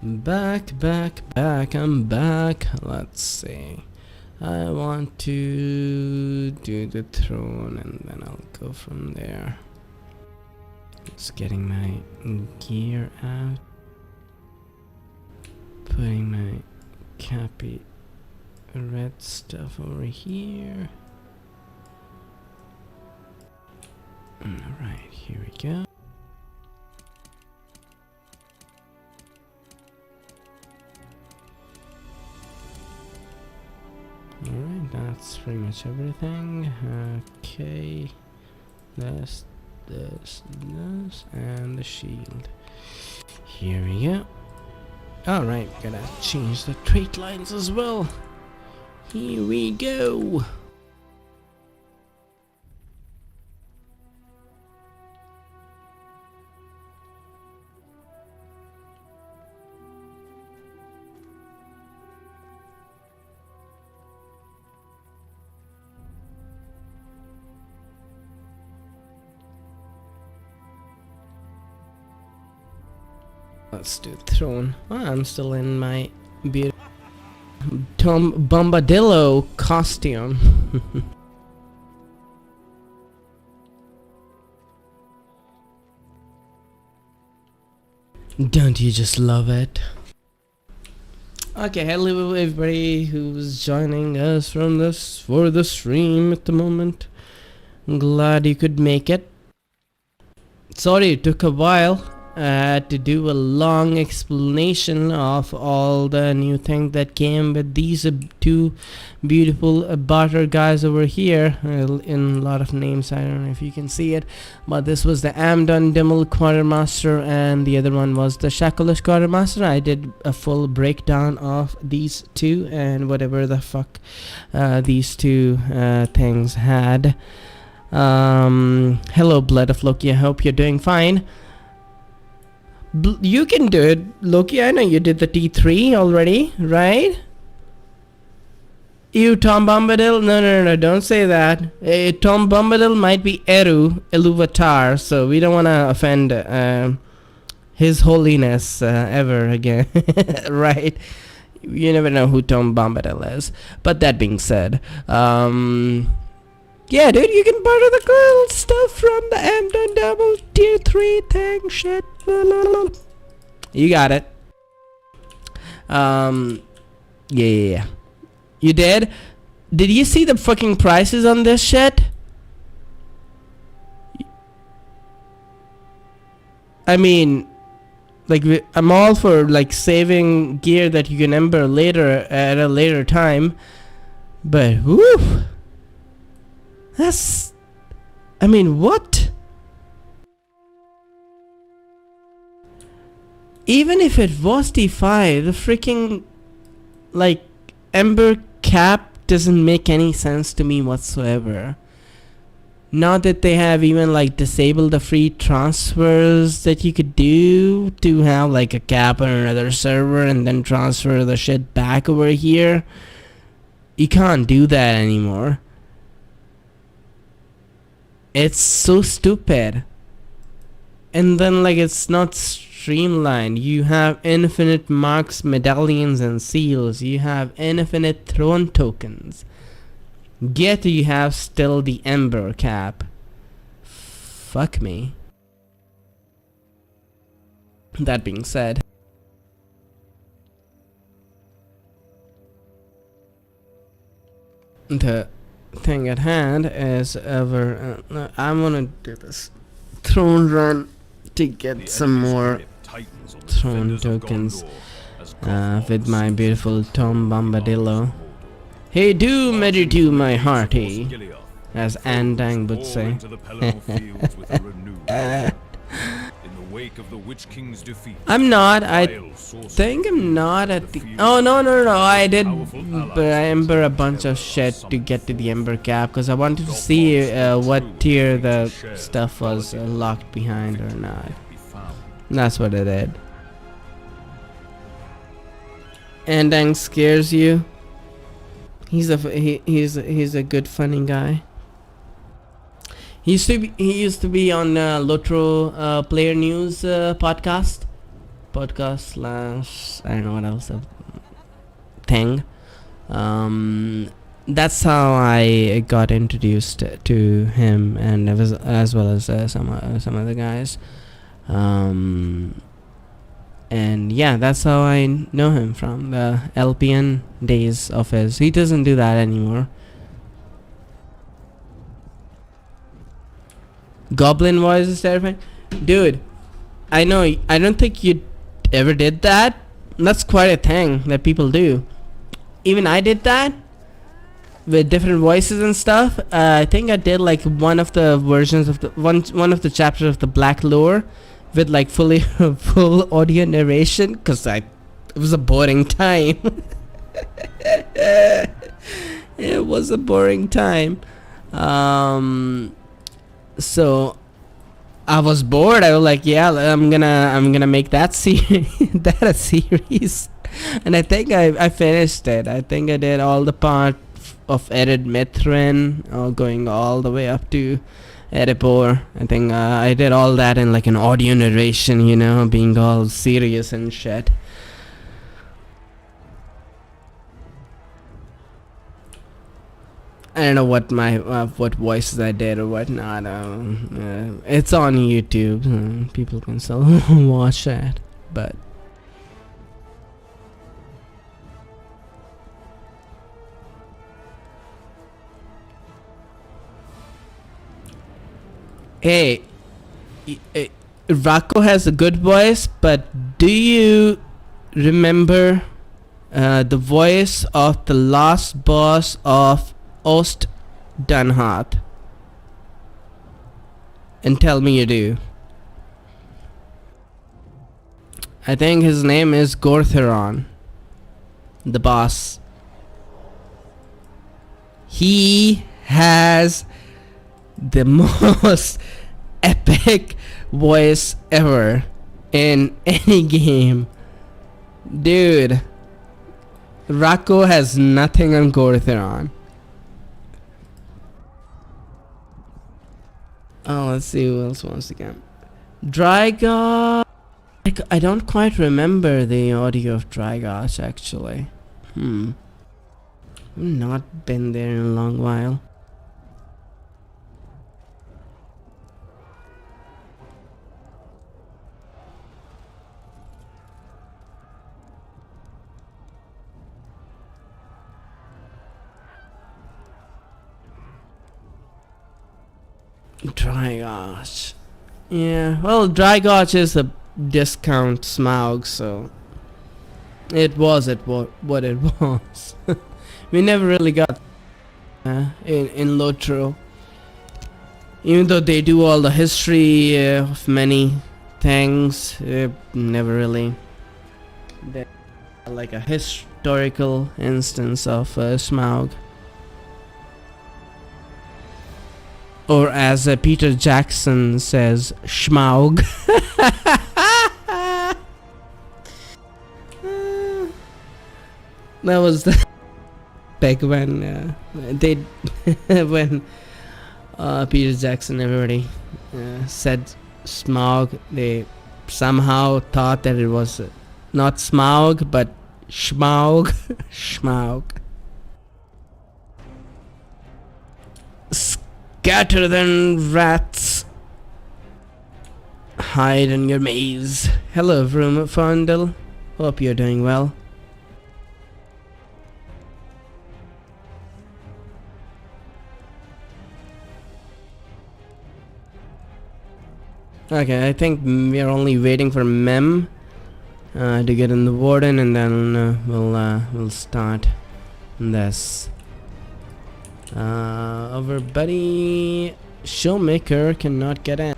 A: Back, I'm back. Let's see. I want to do the throne and then I'll go from there. Just getting my gear out. Putting my cappy red stuff over here. Alright, here we go. Alright, that's pretty much everything. Okay. This, and the shield. Here we go. Alright, gotta change the trait lines as well. Here we go. Let's do throne. Oh, I'm still in my beautiful Tom Bombadillo costume. Don't you just love it? Okay, hello everybody who's joining us from for the stream at the moment. I'm glad you could make it. Sorry it took a while. I had to do a long explanation of all the new things that came with these two beautiful barter guys over here. In a lot of names, I don't know if you can see it, but this was the Amdon Dimmel Quartermaster and the other one was the Shakalish Quartermaster. I did a full breakdown of these two and whatever the fuck these two things had. Hello Blood of Loki, I hope you're doing fine. You can do it, Loki. I know you did the T3 already, right? You Tom Bombadil? No, don't say that. Tom Bombadil might be Iluvatar, so we don't want to offend His Holiness ever again, right? You never know who Tom Bombadil is. But that being said, yeah, dude, you can barter the girl stuff from the Amdon Double Tier 3 thing, shit. You got it. Yeah. You did? Did you see the fucking prices on this shit? I mean, like, I'm all for, like, saving gear that you can ember later, at a later time. But, whoo! That's... I mean, what? Even if it was T5, the freaking, like, Ember cap doesn't make any sense to me whatsoever. Not that they have even, like, disabled the free transfers that you could do to have, like, a cap on another server and then transfer the shit back over here. You can't do that anymore. It's so stupid. And then, like, it's not streamlined. You have infinite marks, medallions, and seals. You have infinite throne tokens. Yet you have still the Ember cap. Fuck me. That being said, the thing at hand is over. I'm gonna do this throne run to get some more throne tokens with my beautiful Tom Bombadillo. Hey, do meditate my hearty, as Andang would say. I'm not. I think I'm not at the... Oh, no. I did ember a bunch of shit to get to the Ember cap because I wanted to see what tier the stuff was locked behind or not. That's what I did. Andang scares you. He's a good funny guy. He used to be on Lotro Player News podcast. podcast slash I don't know what else thing. That's how I got introduced to him, and it was as well as some other guys. And yeah, that's how I know him, from the LPN days of his. He doesn't do that anymore. Goblin voice is terrifying, dude. I know. I don't think you ever did that. That's quite a thing that people do. Even I did that with different voices and stuff. I think I did like one of the versions of the one of the chapters of the Black Lore with like full audio narration, because it was a boring time. It was a boring time. So I was bored. I was like, yeah, I'm gonna make that a series. And I think I finished it. I think I did all the part of Ered Mithrin, going all the way up to Erebor. I think I did all that in like an audio narration, being all serious and shit. I don't know what my what voices I did or whatnot. It's on YouTube. People can still watch that, but. Hey, Rako has a good voice, but do you remember the voice of the last boss of Ost Dunhat? And tell me you do. I think his name is Gortheron, the boss. He has the most epic voice ever in any game. Dude, Rako has nothing on Gortheron. Oh, let's see who else wants to come. Drygosh. I don't quite remember the audio of Drygosh, actually. I've not been there in a long while. Drygosh. Yeah, well, Drygosh is a discount Smaug, so it was what it was. We never really got in Lotro, even though they do all the history of many things. Never really like a historical instance of Smaug. Or as Peter Jackson says, Schmaug. That was the back when they when Peter Jackson, everybody said Smaug. They somehow thought that it was not Smaug but Schmaug. Schmaug. Scatter than rats. Hide in your maze. Hello, Vroom Fondle. Hope you're doing well. Okay, I think we're only waiting for Mem to get in the warden, and then we'll start this. Our buddy Showmaker cannot get in.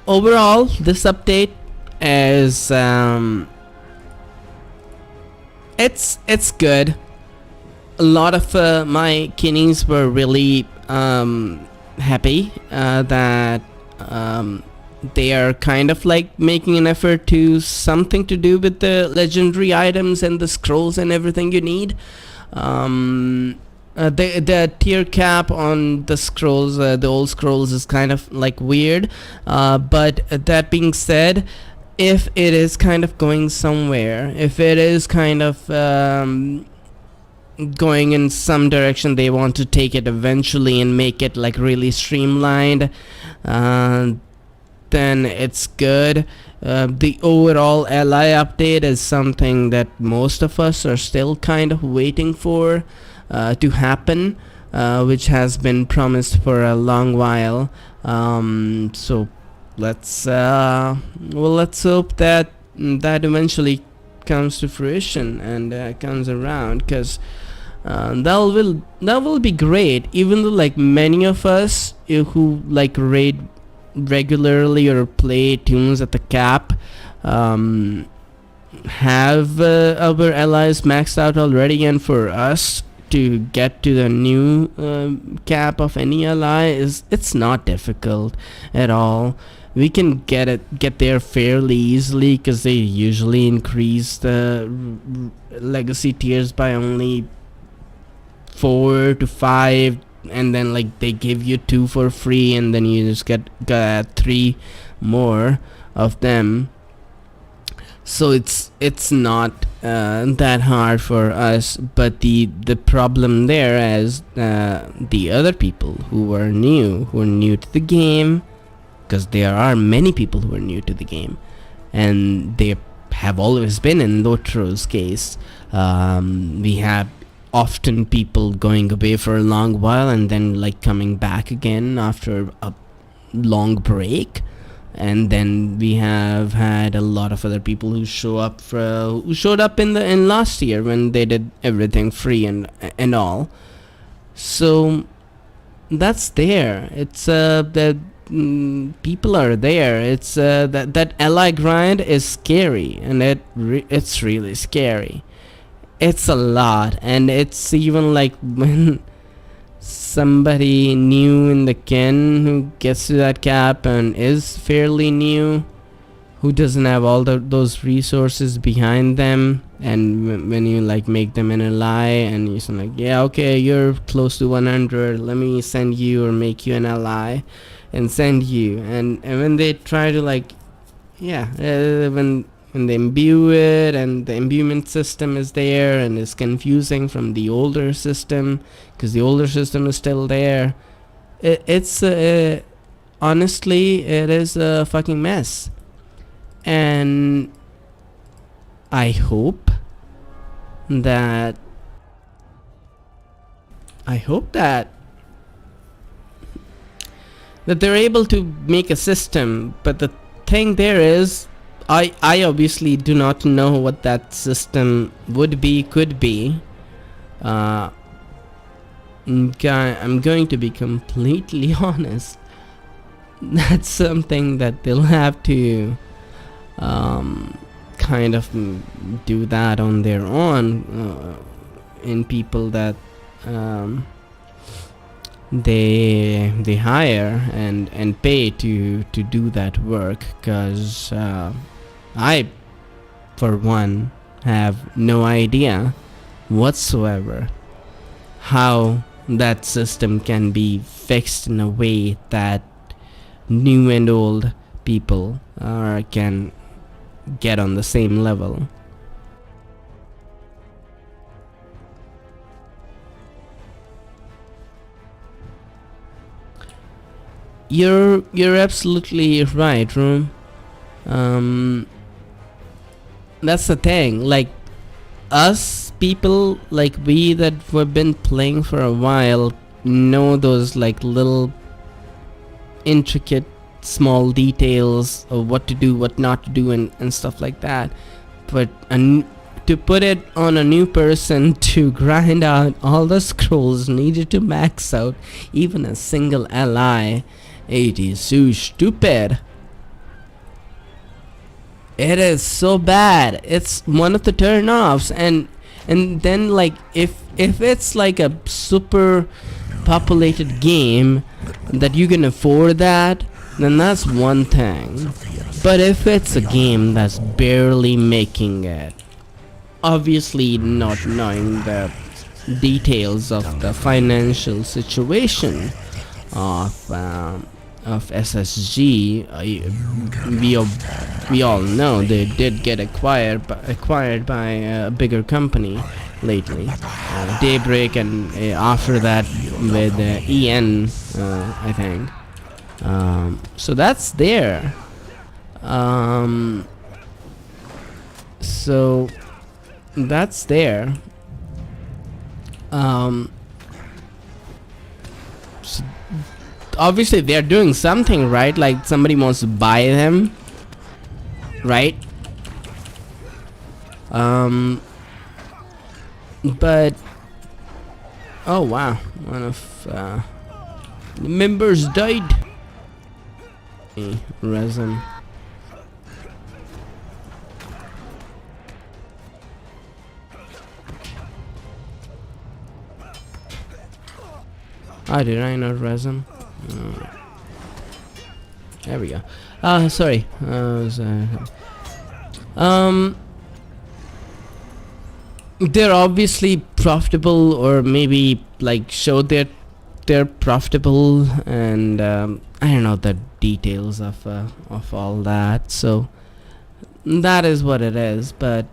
A: Overall, this update is it's good. A lot of my kinnies were really happy that they are kind of like making an effort to something to do with the legendary items and the scrolls and everything you need. The tier cap on the scrolls, the old scrolls, is kind of like weird. But that being said, if it is kind of going somewhere, if it is kind of going in some direction, they want to take it eventually and make it like really streamlined, then it's good. The overall LI update is something that most of us are still kind of waiting for to happen, which has been promised for a long while. So let's hope that that eventually comes to fruition and comes around, because that will be great. Even though like many of us who like raid regularly or play tunes at the cap have our allies maxed out already, and for us to get to the new cap of any ally it's not difficult at all. We can get there fairly easily, because they usually increase the legacy tiers by only 4 to 5, and then like they give you 2 for free, and then you just get 3 more of them. So it's not that hard for us. But the problem there is the other people who are new to the game, because there are many people who are new to the game, and they have always been. In Lotro's case, we have often people going away for a long while and then like coming back again after a long break. And then we have had a lot of other people who showed up in last year when they did everything free and all. So that's there. It's that people are there. It's that ally grind is scary, and it's really scary. It's a lot, and it's even like when somebody new in the kin who gets to that cap and is fairly new, who doesn't have all those resources behind them, and when you like make them an ally and you're like, yeah, okay, you're close to 100, let me send you or make you an ally and send you, and when they try to like, when they imbue it, and the imbuement system is there and it's confusing from the older system, because the older system is still there. It's honestly, it is a fucking mess. And I hope that they're able to make a system. But the thing there is, I obviously do not know what that system could be. I'm going to be completely honest. That's something that they'll have to kind of do that on their own, in people that they hire and pay to do that work, because I, for one, have no idea whatsoever how that system can be fixed in a way that new and old people can get on the same level. You're absolutely right, Room. That's the thing, like us people, like we that have been playing for a while, know those like little intricate small details of what to do, what not to do, and stuff like that. But to put it on a new person to grind out all the scrolls needed to max out even a single ally, it is so stupid. It is so bad. It's one of the turn-offs. And then like if it's like a super populated game that you can afford that, then that's one thing. But if it's a game that's barely making it, obviously not knowing the details of the financial situation of SSG, we all know they did get acquired by a bigger company lately, Daybreak, and after that with EN, I think. So that's there. So that's there. So obviously they're doing something right, like somebody wants to buy them, right? But oh wow, one of the members died. Resin. Oh, did I not resin? There we go. Sorry. They're obviously profitable, or maybe like showed they're profitable, and I don't know the details of all that. So that is what it is, but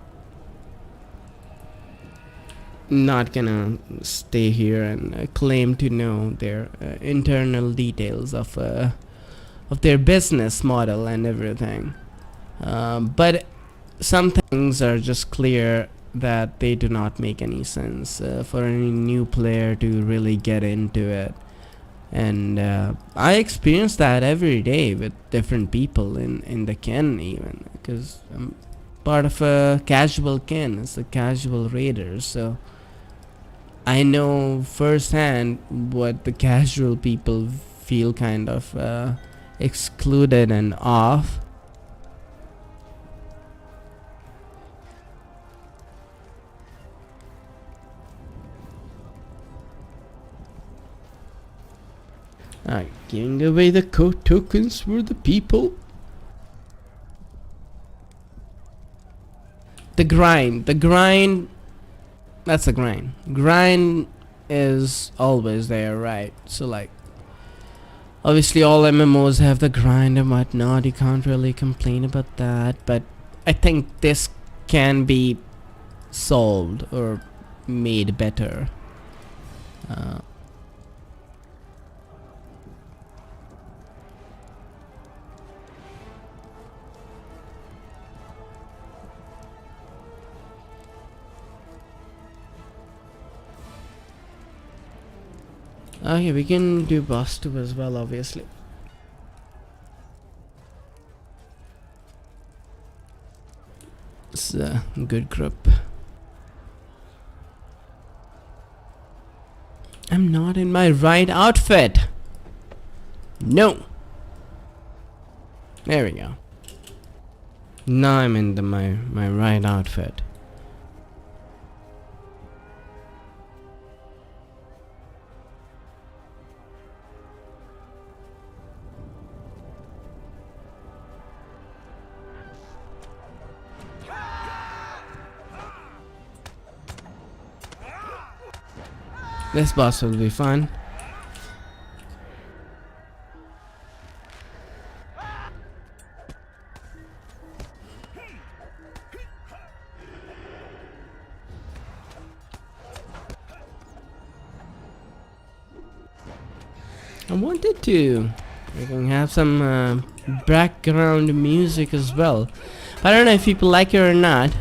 A: not gonna stay here and claim to know their internal details of their business model and everything. But some things are just clear that they do not make any sense for any new player to really get into it. And I experience that every day with different people in the Ken, even because I'm part of a casual Ken. It's the casual raiders, so I know firsthand what the casual people feel kind of excluded and off. Alright, giving away the code tokens for the people. The grind, that's a grind. Grind is always there, right? So like, obviously all MMOs have the grind and whatnot. You can't really complain about that. But I think this can be solved or made better. Okay, we can do boss 2 as well, obviously. It's a good group. I'm not in my right outfit. No. There we go. Now I'm in my right outfit. This boss will be fun. I wanted to we can have some background music as well, but I don't know if people like it or not.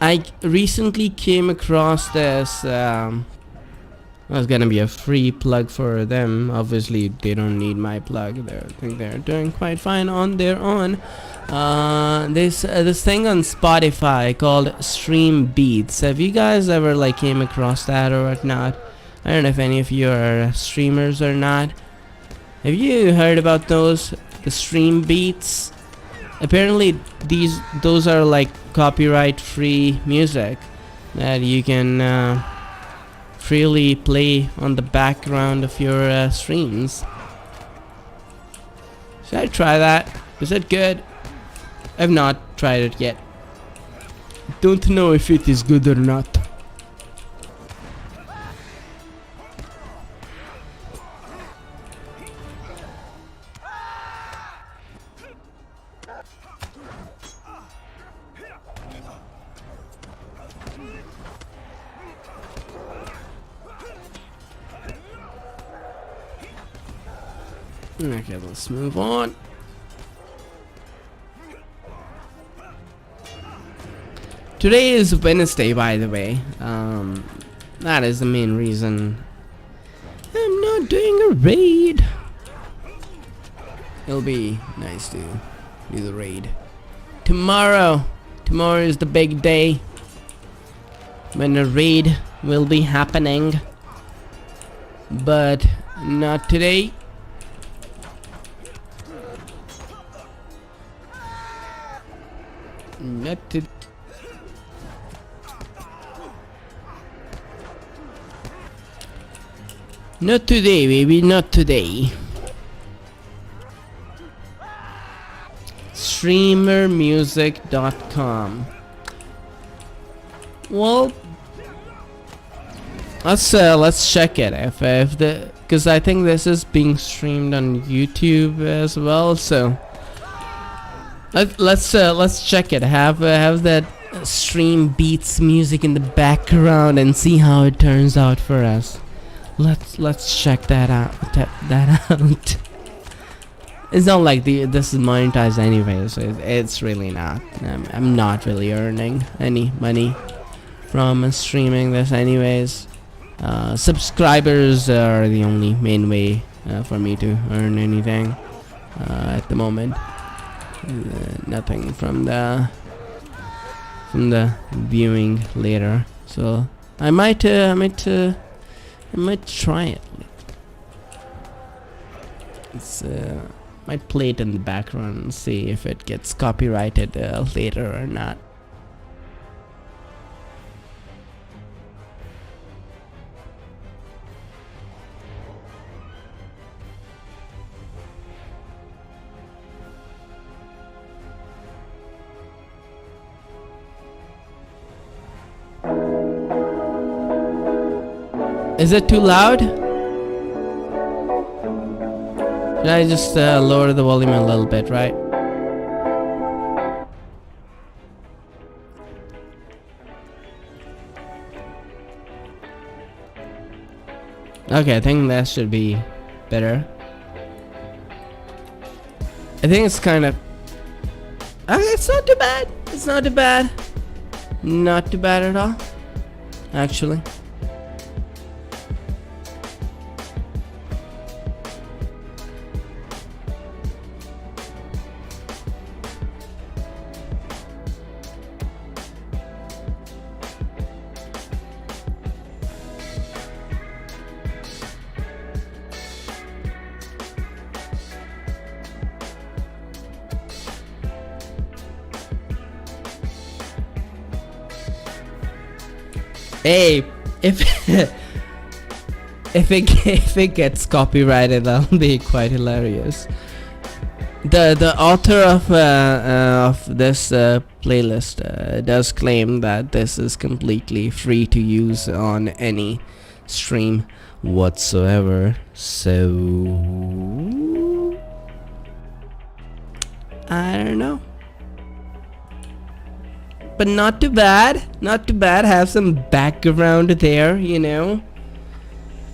A: I recently came across this, it's gonna be a free plug for them. Obviously they don't need my plug. I think they're doing quite fine on their own. This thing on Spotify called Stream Beats. Have you guys ever like came across that or whatnot? I don't know if any of you are streamers or not. Have you heard about those? The Stream Beats? Apparently those are like copyright free music that you can freely play on the background of your streams. Should I try that? Is it good? I've not tried it yet. Don't know if it is good or not. Okay, let's move on. Today is Wednesday, by the way. That is the main reason I'm not doing a raid. It'll be nice to do the raid tomorrow. Tomorrow is the big day when a raid will be happening, but not today. Not today. Not today, baby, not today. Streamermusic.com. Well, let's check it if the, because I think this is being streamed on YouTube as well. So let's check it. Have that stream beats music in the background and see how it turns out for us. Let's check that out. That out. It's not like this is monetized anyway, so it's really not. I'm not really earning any money from streaming this anyways. Subscribers are the only main way for me to earn anything at the moment. Nothing from the viewing later. So I might try it. It's might play it in the background and see if it gets copyrighted later or not. Is it too loud? Should I just lower the volume a little bit, right? Okay, I think that should be better. I think it's kind of... Okay, it's not too bad. It's not too bad. Not too bad at all, actually. Hey, if if it gets copyrighted, that'll be quite hilarious. The author of this playlist does claim that this is completely free to use on any stream whatsoever. So I don't know. But not too bad. Not too bad. Have some background there, you know.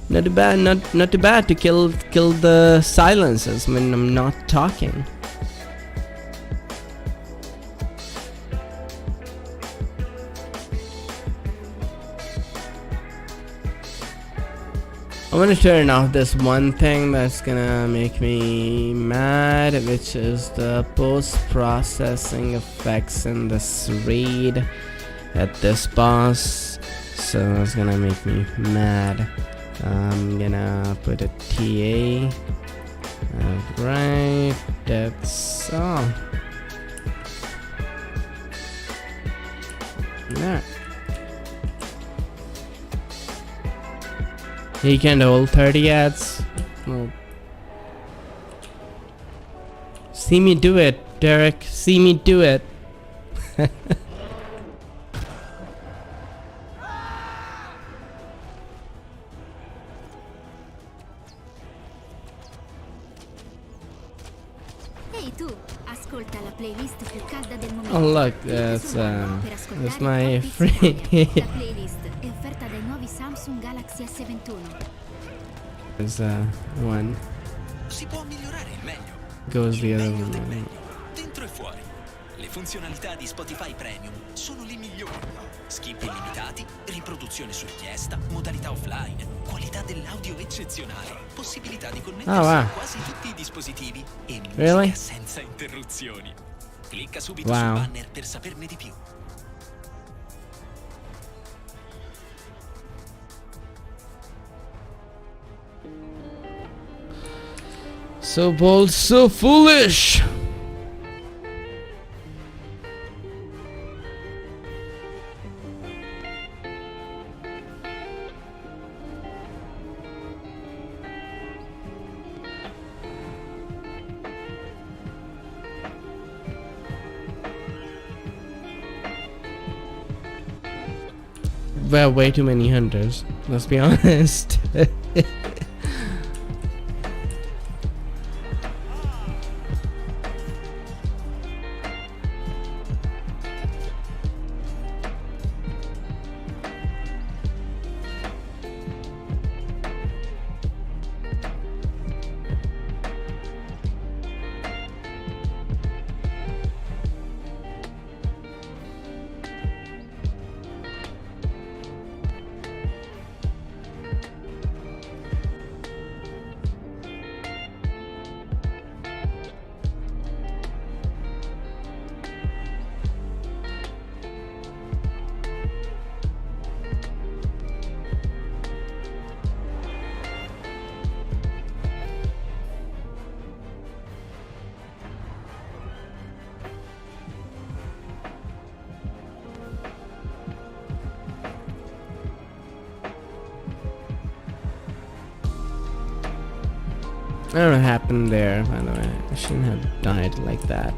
A: Not too bad. Not too bad to kill the silences when I'm not talking. I'm gonna turn off this one thing that's gonna make me mad, which is the post-processing effects in this raid at this boss. So it's gonna make me mad. I'm gonna put a TA. Right, that's all. There. He can hold 30 ads. Well, see me do it, Derek. See me do it.
C: Ehi tu, ascolta la playlist più calda del momento.
A: Oh look,
C: Clicca sul icon per ascoltare
A: that's my
C: Top Beats
A: friend.
C: Italia. La playlist è offerta dai nuovi Samsung Galaxy S21.
A: There's one.
D: Si può migliorare il meglio.
A: Goes the
D: Il
A: other
D: meglio del
A: one.
D: meglio, dentro e fuori. Le funzionalità di Spotify Premium sono le migliori. Skip illimitati, riproduzione su richiesta, modalità offline, qualità dell'audio eccezionale, possibilità di connettersi
A: Oh, wow.
D: a quasi tutti i dispositivi e musica
A: Really?
D: senza interruzioni. Clicca subito
A: Wow.
D: sul banner per saperne di più.
A: So bold, so foolish. Well, way too many hunters. Let's be honest. I don't know what happened there, by the way. I shouldn't have died like that.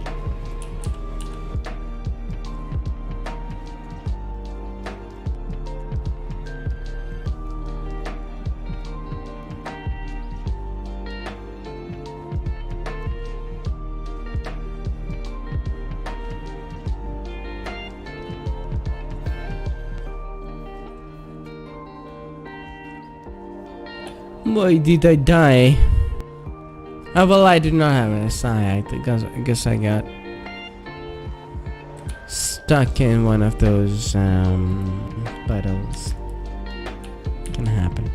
A: Why did I die? Oh, well, I did not have an SI. I guess I got stuck in one of those puddles. Can happen.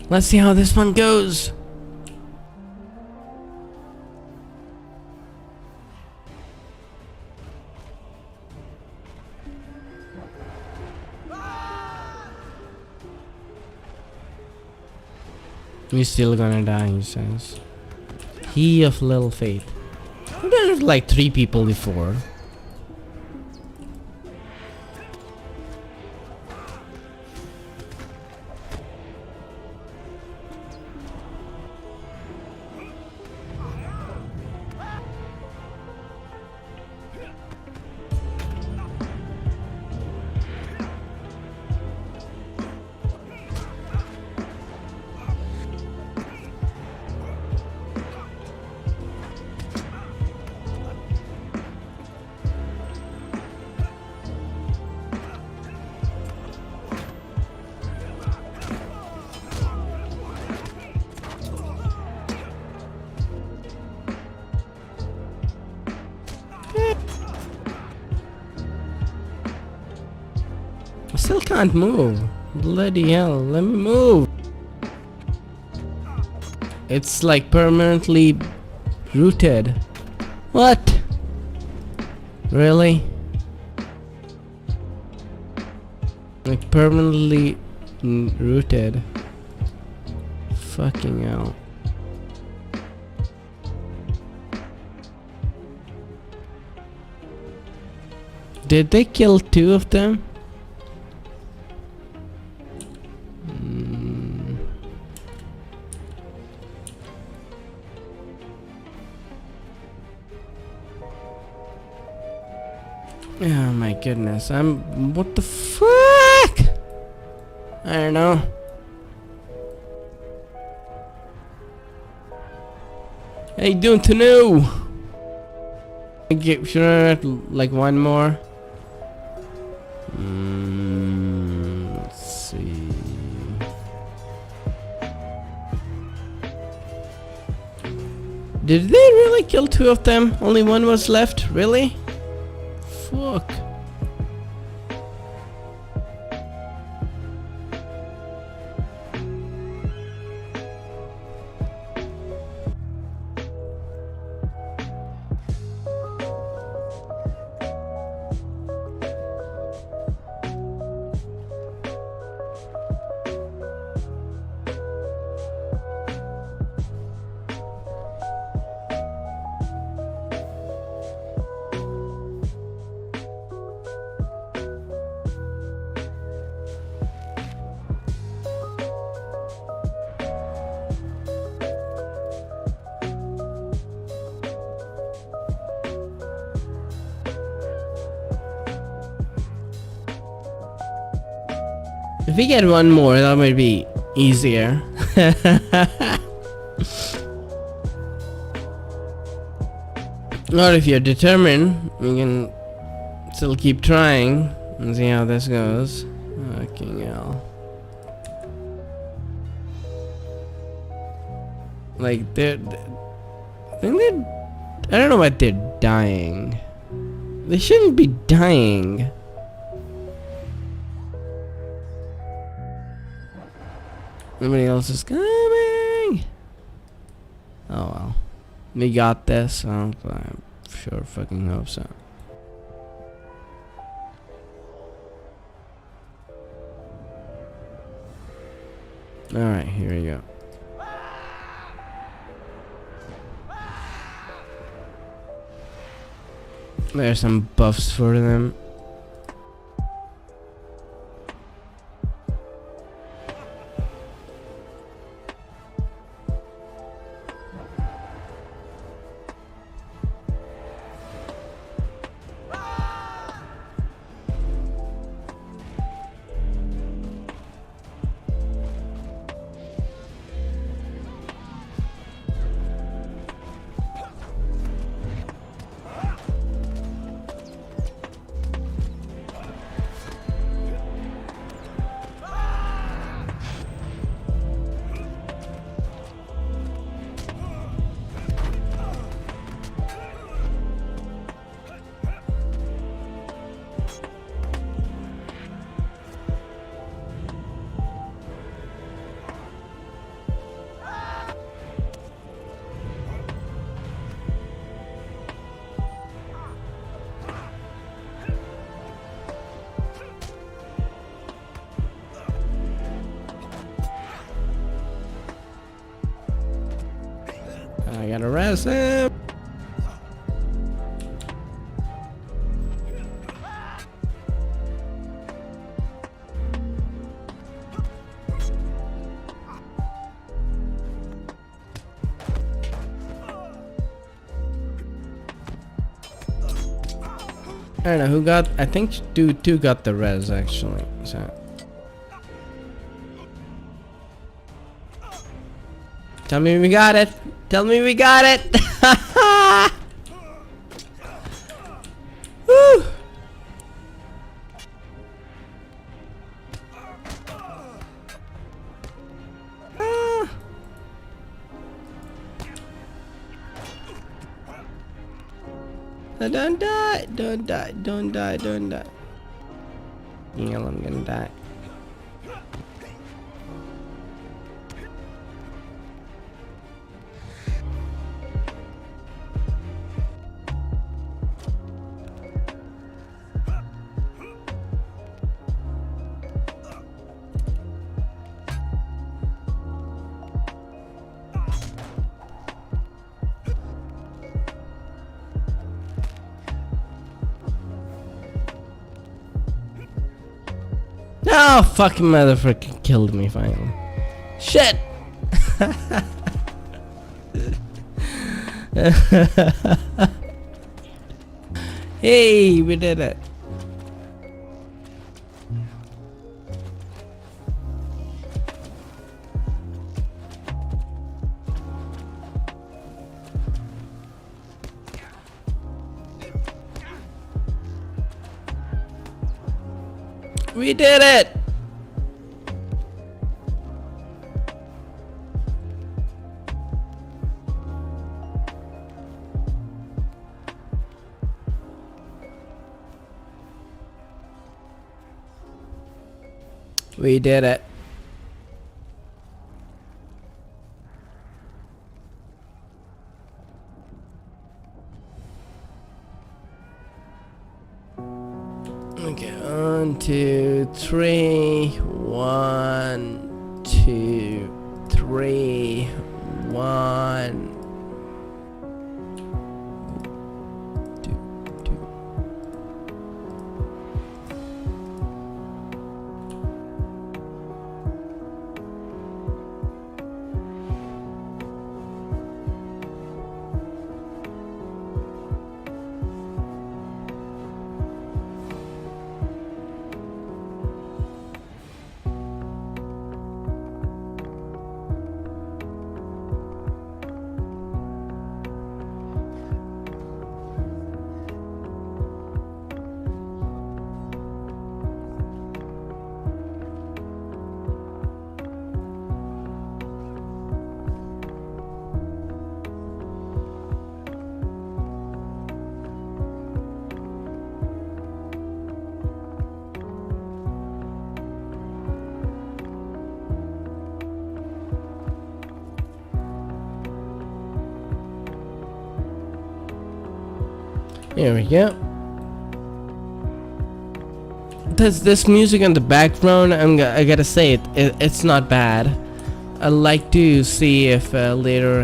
A: Let's see how this one goes. He's still gonna die, he says. He of little faith. There's like 3 people before. I still can't move. Bloody hell, let me move. It's like permanently rooted. What? Really? Like permanently rooted. Fucking hell. Did they kill 2 of them? Oh my goodness, what the fuck? I don't know. Hey, doing to know? Should I have like one more? Let's see. Did they really kill 2 of them? Only 1 was left? Really? Fuck. If we get 1 more, that might be easier. Or if you're determined, we can still keep trying and see how this goes. Fucking hell. Like, I don't know what they're dying. They shouldn't be dying. Nobody else is coming. Oh well. We got this. I'm sure fucking hope so. Alright, here we go. There's some buffs for them. I gotta arrest him. I don't know who got. I think two got the res actually. So tell me we got it. Tell me we got it. Woo. Don't die, don't die, don't die, don't die. You know I'm gonna die. Oh, fucking motherfucker killed me finally. Shit! Hey, we did it. We did it! We did it. Okay, 1, 2, 3. 1, 2, 3. 1. Here we go. This music in the background, I gotta say it's not bad. I'd like to see if later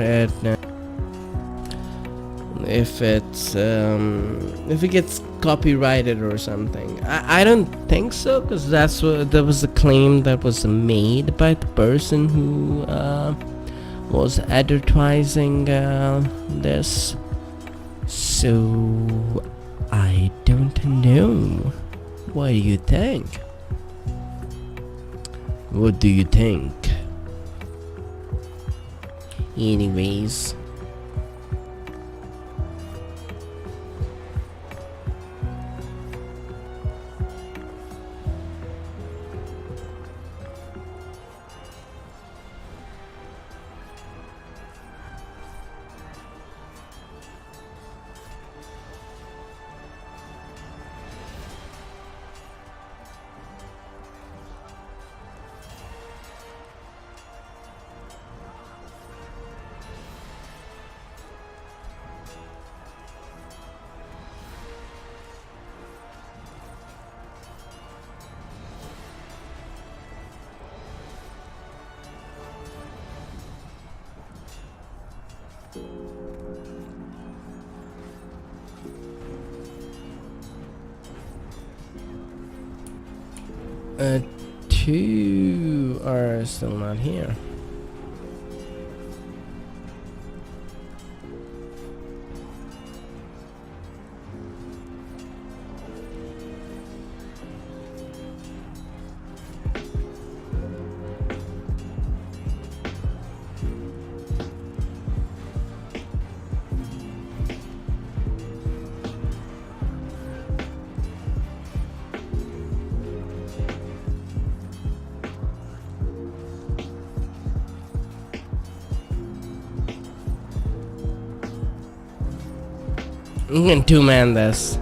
A: if it gets copyrighted or something. I don't think so, because that was a claim that was made by the person who was advertising this. So I don't know. What do you think? What do you think? Anyways. Two are still not here. You can two-man this.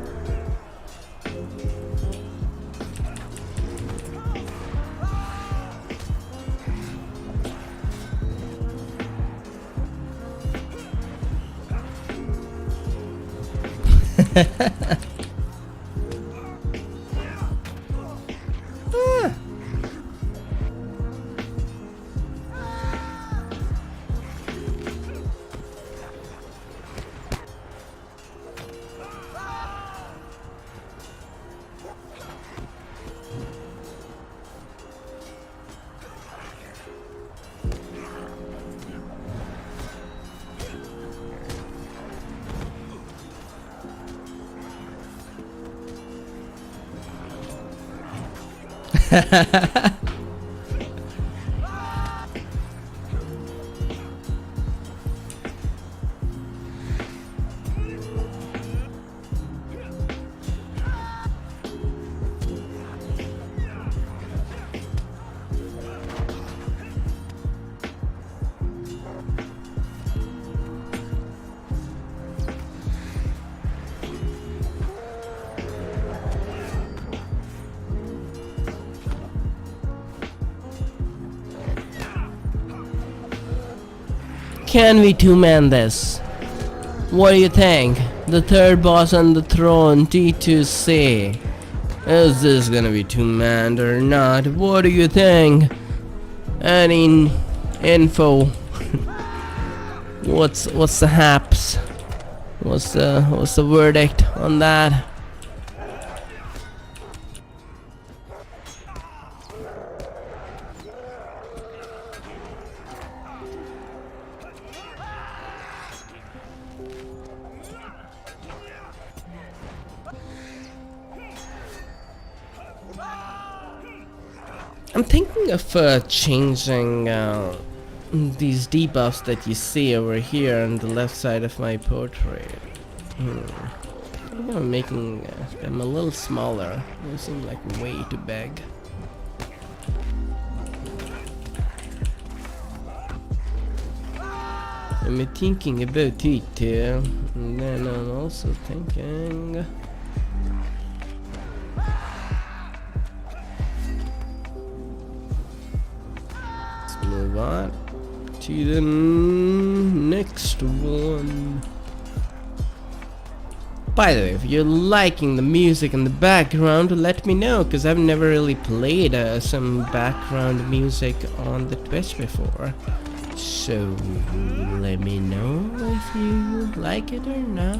A: Can we two-man this? What do you think? The third boss on the throne, T2C. Is this gonna be two-manned or not? What do you think? Any info? What's the haps? What's the verdict on that? I'm thinking of changing these debuffs that you see over here on the left side of my portrait. I think I'm making them a little smaller. They seem like way too big. I'm thinking about it, and then I'm also thinking. Move on to the next one. By the way, if you're liking the music in the background, let me know, because I've never really played some background music on the Twitch before. So let me know if you like it or not.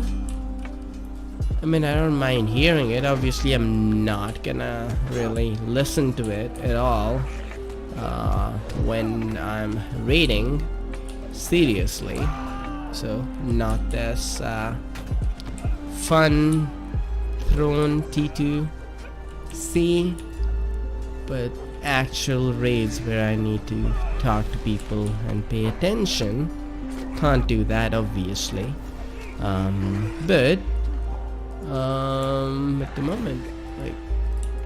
A: I mean, I don't mind hearing it. Obviously, I'm not gonna really listen to it at all when I'm reading seriously, so not this fun Throne T2C, but actual raids where I need to talk to people and pay attention. Can't do that, obviously, but at the moment, like,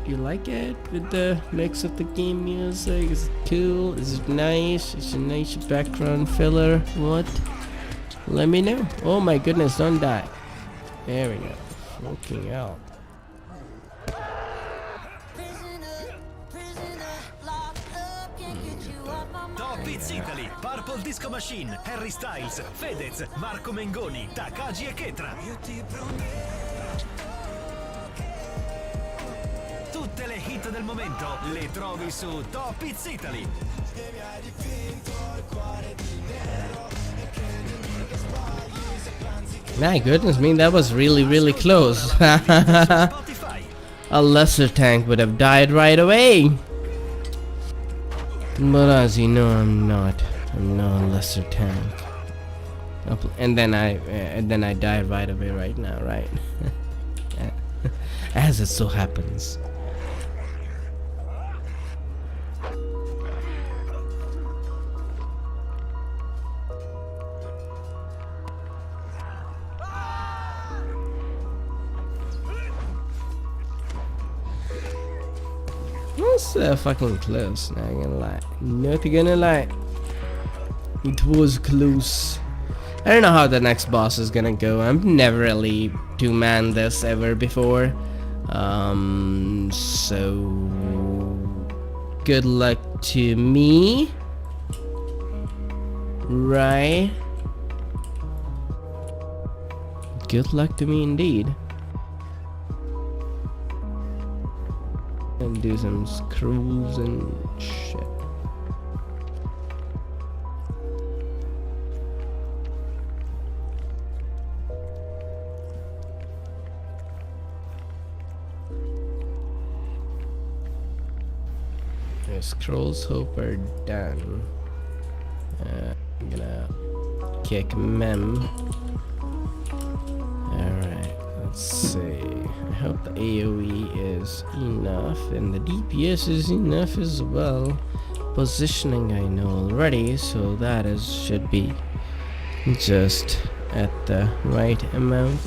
A: you like it with the mix of the game music? Is it cool? Is it nice? Is it a nice background filler? What? Let me know. Oh my goodness, don't die. There we go. Fucking hell.
E: Top Hits Italy, Purple Disco Machine, Harry Styles, Fedez, Marco Mengoni, Takagi e Ketra. Tutte le hit del momento le trovi su Top Hits Italy.
A: My goodness me, that was really close.
E: Spotify.
A: A lesser tank would have died right away. But as you know, I'm not a lesser tank. And then I die right away right now, right? As it so happens. That's fucking close, not gonna lie. Not gonna lie. It was close. I don't know how the next boss is gonna go. I've never really two-man this ever before. So good luck to me. Right? Good luck to me indeed. And do some screws and shit. The scrolls hope are done. I'm gonna kick Mem. Alright, Let's see. I hope the AoE is enough and the DPS is enough as well. Positioning I know already, so that is should be just at the right amount.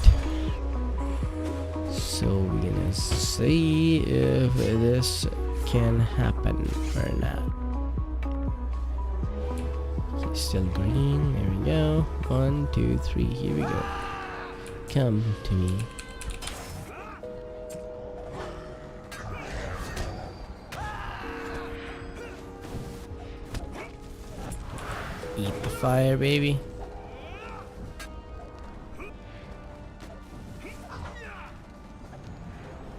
A: So we're gonna see if this can happen or not. He's still green. There we go. 1, 2, 3. Here we go. Come to me. Eat the fire, baby.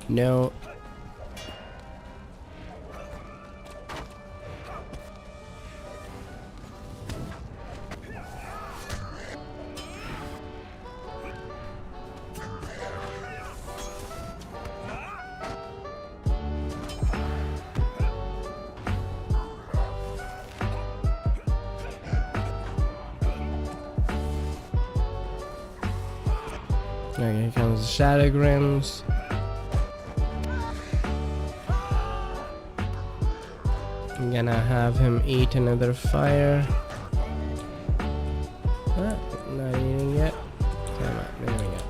A: No. Okay, here comes the Shadow Grims. I'm gonna have him eat another fire. Ah, not eating yet. Come on, there we go.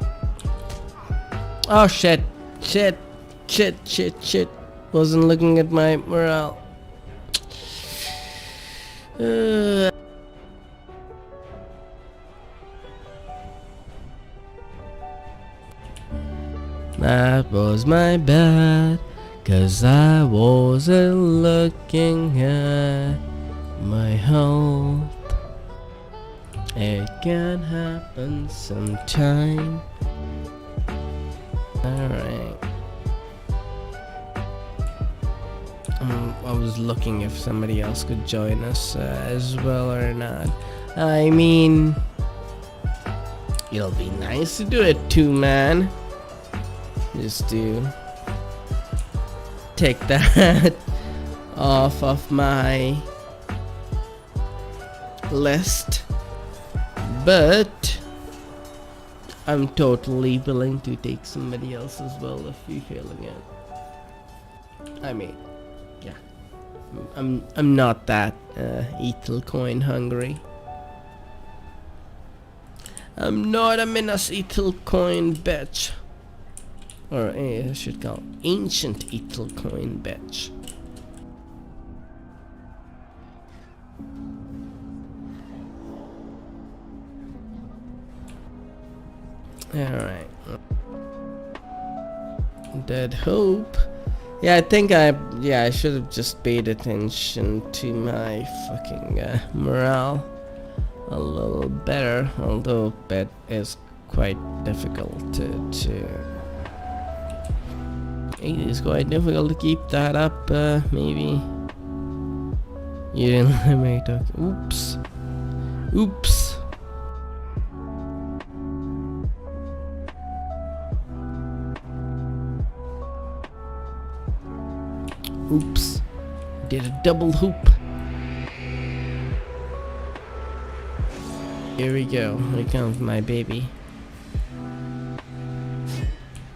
A: Oh shit! Shit! Shit! Shit! Shit! Wasn't looking at my morale. That was my bad, 'cause I wasn't looking at my health. It can happen sometime. Alright. I was looking if somebody else could join us as well or not. I mean, it'll be nice to do it too, man. Just to take that off of my list, but I'm totally willing to take somebody else as well if you're feeling it. I mean, yeah, I'm not that Ethel coin hungry. I'm not a Minas Ethel coin bitch. Or I should call ancient Ethel coin bitch. Alright. Dead Hope. Yeah, I think I should have just paid attention to my fucking morale a little better, although that is quite difficult to it is quite difficult to keep that up. Maybe you didn't let me talk. Oops. Oops. Oops. Did a double hoop. Here we go. Here comes my baby.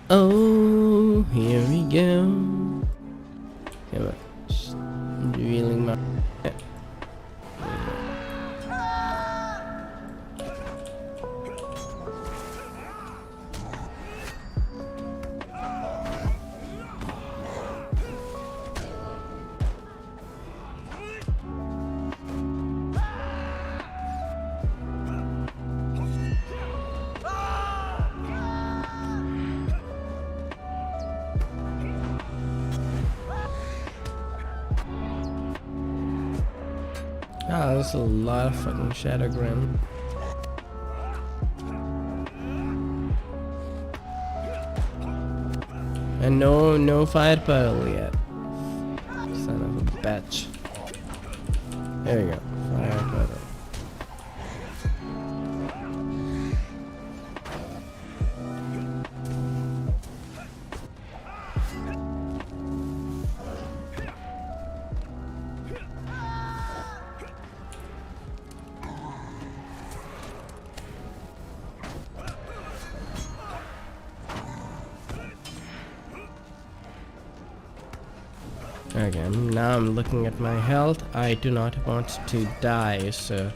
A: Oh, here we go. Come on. Just revealing my. Ah, there's a lot of fucking Shadow Grim. And no fire puddle yet. Son of a bitch. There we go. Fire puddle. Okay, now I'm looking at my health. I do not want to die, so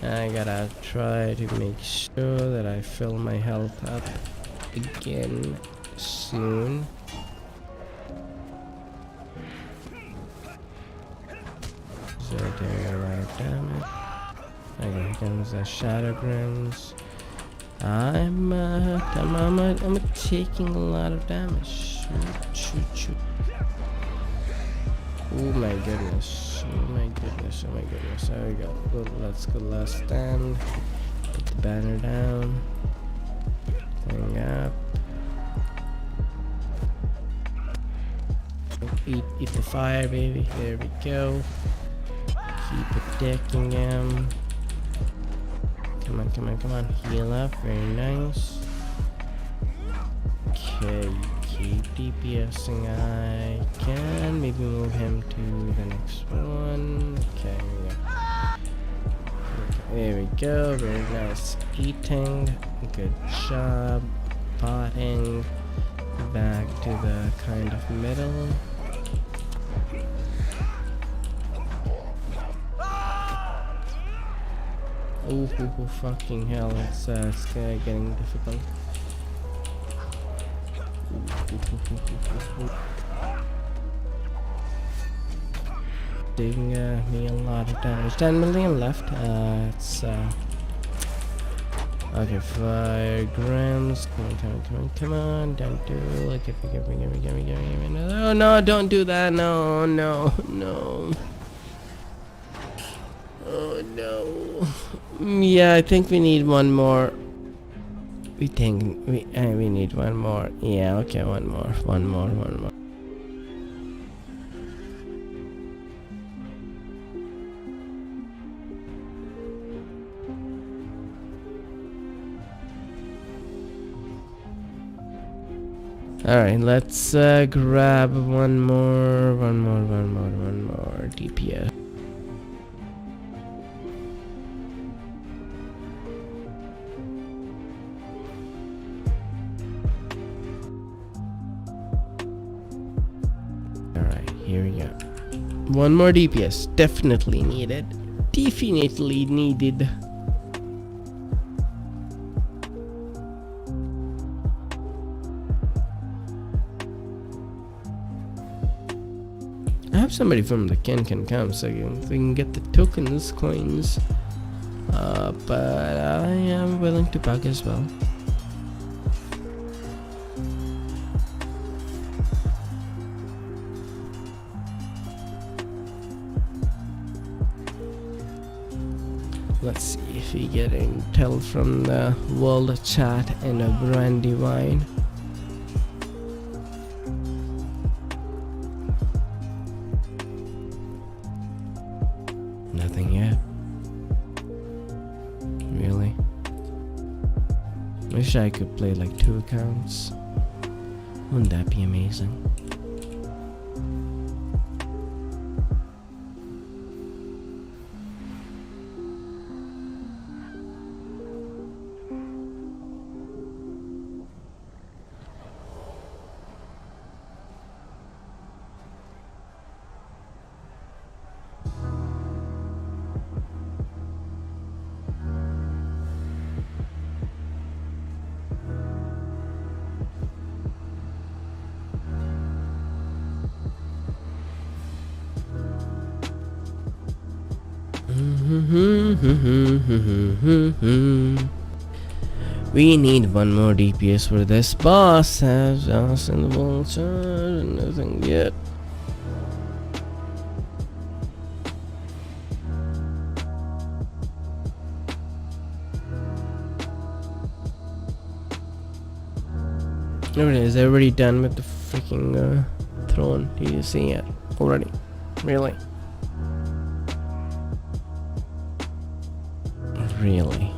A: I gotta try to make sure that I fill my health up again soon. So doing a lot of damage. Okay, here comes the Shadow Grims. I'm taking a lot of damage. Shoot. Oh my goodness. Oh my goodness. There we go. Let's go last stand. Put the banner down. Thing up. Eat the fire, baby. There we go. Keep attacking him. Come on. Heal up. Very nice. Okay, keep DPSing. I can maybe move him to the next one. Okay, there we go. Very nice eating. Good job. Potting. Back to the kind of middle. Oh, fucking hell, it's getting difficult. Doing me a lot of damage. 10 million left. It's okay. Fire Grims. Come on. Don't do it. Give me. No, don't do that. No. Oh no. Yeah, I think we need one more. We need one more. Yeah, okay, one more. Alright, let's grab one more DPS. Alright, here we go. One more DPS. Definitely needed. I have somebody from the can come so we can get the tokens, coins. But I am willing to bug as well. Let's see if we get intel from the world chat and a Brandywine. Nothing yet. Really? Wish I could play like 2 accounts. Wouldn't that be amazing? We need one more DPS for this boss. Has us in the vulture and nothing yet. There it is. Already done with the freaking throne. Do you see it already? Really? Really?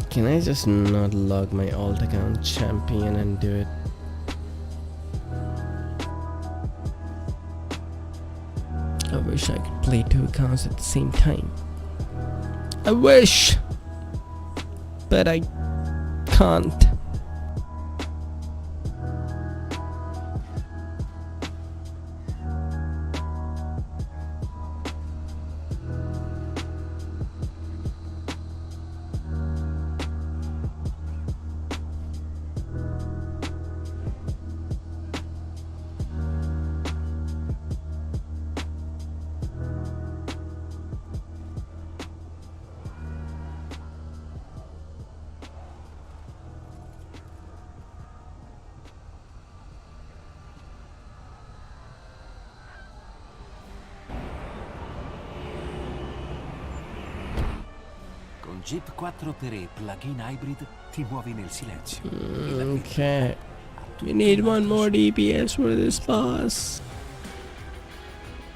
A: Can I just not log my alt account champion and do it? I wish I could play 2 accounts at the same time. I wish! But I can't.
F: Con Jeep 4xe plug-in hybrid ti muovi nel silenzio.
A: Okay. We need one more DPS for this boss.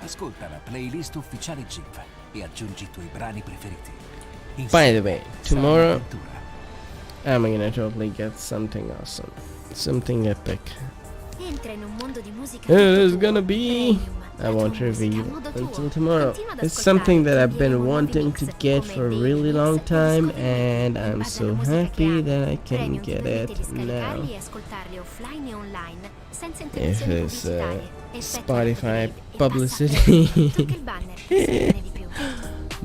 F: Ascolta la playlist ufficiale Jeep e aggiungi i tuoi brani preferiti.
A: By the way,
F: Sarà
A: tomorrow
F: un'avventura.
A: I'm gonna totally get something awesome. Something epic.
C: Entra in un mondo di musica
A: It
C: tutto
A: is
C: tuo,
A: gonna be...
C: premium.
A: I
C: La
A: won't
C: tua musica
A: reveal
C: a modo tuo.
A: until tomorrow.
C: Continua ad
A: It's
C: ascoltare,
A: something that I've been
C: scegliere nuovi
A: wanting to
C: mix
A: get
C: come
A: for a
C: Baby
A: really long
C: Mix o
A: time,
C: Disco
A: and
C: in
A: I'm
C: base
A: so
C: alla musica
A: happy
C: che
A: that I
C: ami.
A: can
C: Premium
A: get
C: ti permette
A: it
C: di scaricarli
A: now.
C: e ascoltarli offline e online senza
A: If
C: interruzioni
A: it's
C: pubblicitarie, effetti
A: Spotify
C: upgrade e
A: publicity.
C: passatempo. Tocca il banner, saperne di più.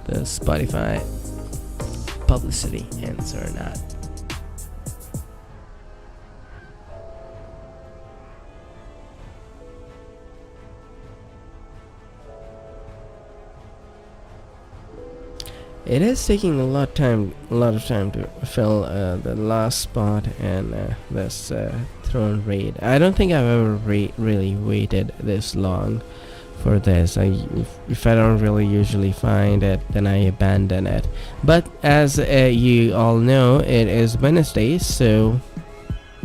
A: The Spotify publicity ends or not. It is taking a lot of time to fill the last spot and this throne raid. I don't think I've ever really waited this long for this. If I don't really usually find it, then I abandon it. But as you all know, it is Wednesday, so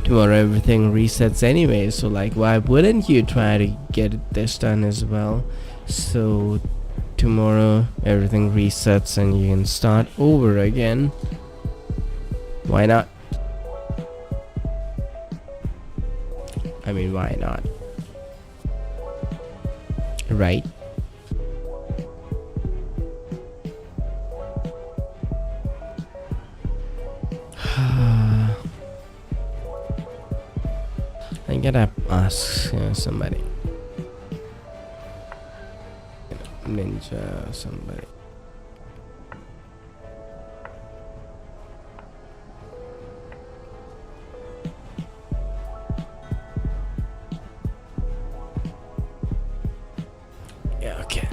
A: tomorrow everything resets anyway. So like, why wouldn't you try to get this done as well? So tomorrow everything resets and you can start over again. Why not? I mean, why not? Right? I gotta ask somebody. Ninja, somebody. Yeah, okay.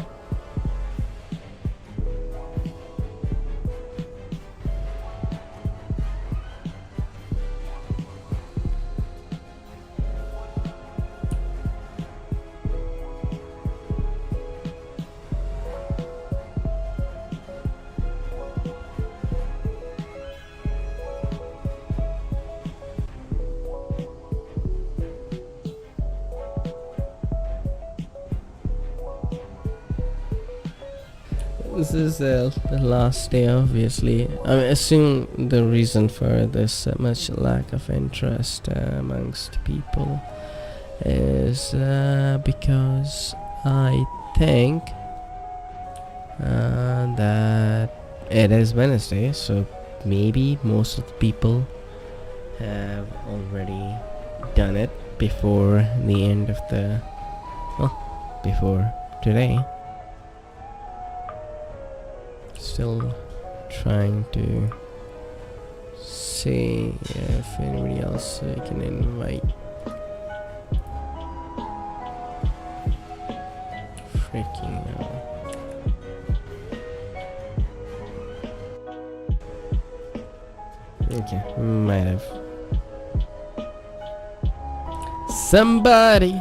A: This is the last day, obviously. I assume the reason for this much lack of interest amongst people is because I think that it is Wednesday, so maybe most of the people have already done it before the end of the... well, before today. Still trying to see if anybody else we can invite. Freaking hell. Okay, might have. Somebody.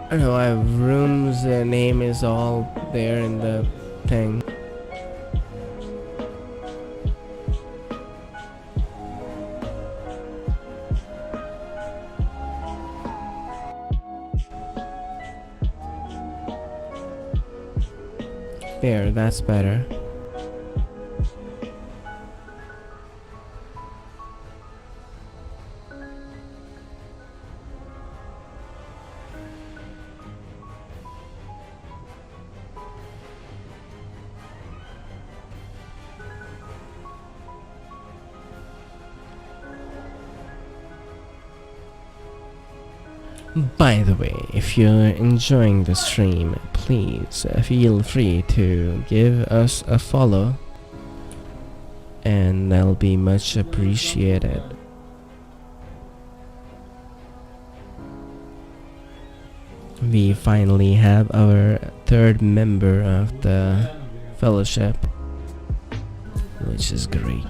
A: I don't know, I have rooms, name is all there in the thing. There, that's better. By the way, if you're enjoying the stream, please feel free to give us a follow, and that'll be much appreciated. We finally have our third member of the fellowship, which is great.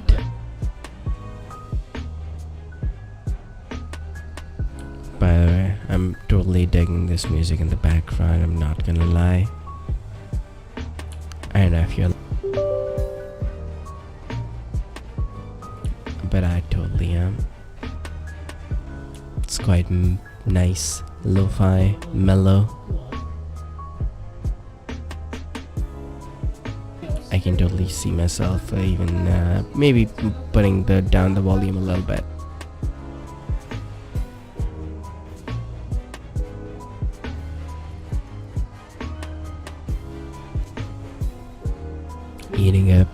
A: By the way, I'm totally digging this music in the background, I'm not gonna lie. I don't know if you're, but I totally am. It's quite nice, lo-fi, mellow. I can totally see myself even maybe putting down the volume a little bit. Eating up,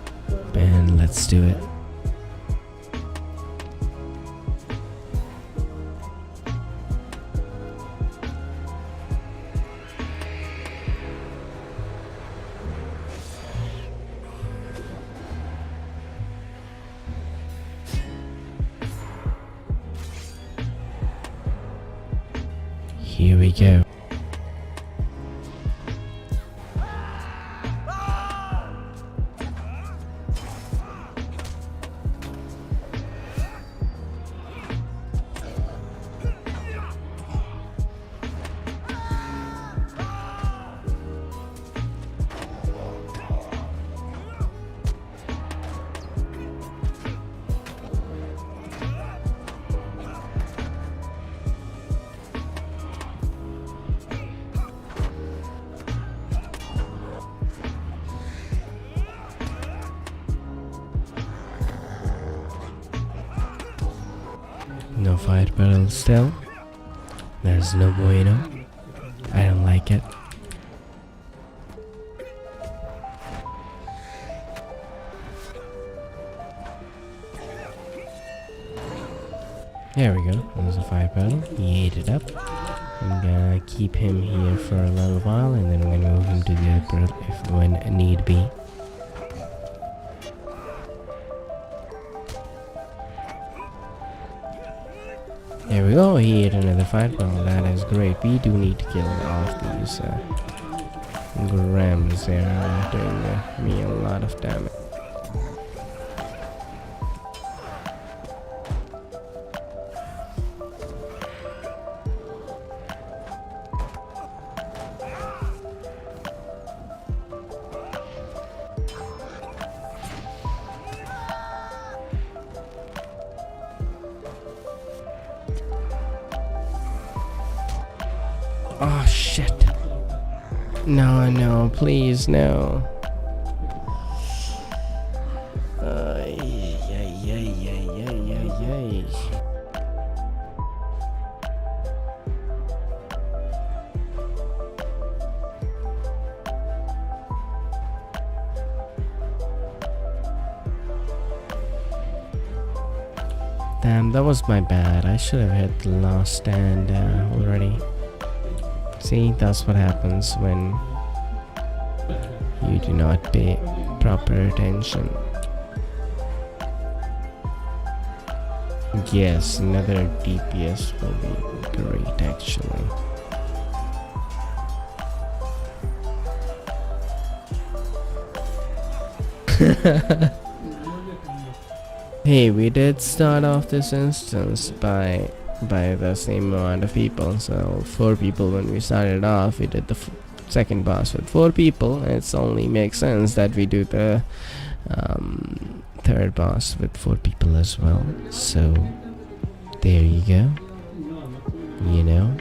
A: and let's do it. Here we go. No fire barrel still. There's no bueno. I don't like it. There we go. There's a fire barrel. He ate it up. I'm gonna keep him here for a little while, and then I'm gonna move him to the upper if when need be. There we go, he ate another fire barrel. That is great. We do need to kill off these grams. They are doing me a lot of damage. Oh shit. No, no, please, no. Damn, that was my bad. I should have hit the last stand already. See, that's what happens when you do not pay proper attention. Yes, another DPS will be great actually. Hey, we did start off this instance by the same amount of people, so 4 people when we started off. We did the second boss with 4 people. It's only makes sense that we do the third boss with 4 people as well. So there you go. You know,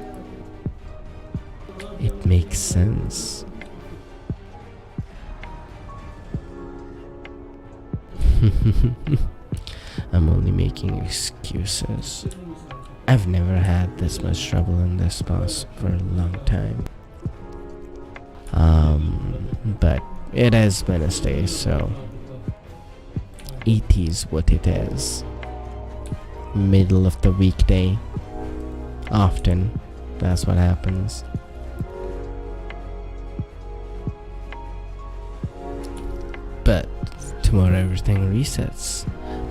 A: it makes sense. I'm only making excuses. I've never had this much trouble in this boss for a long time. But it has been a stay, so it is what it is. Middle of the weekday, often, That's what happens. But tomorrow everything resets.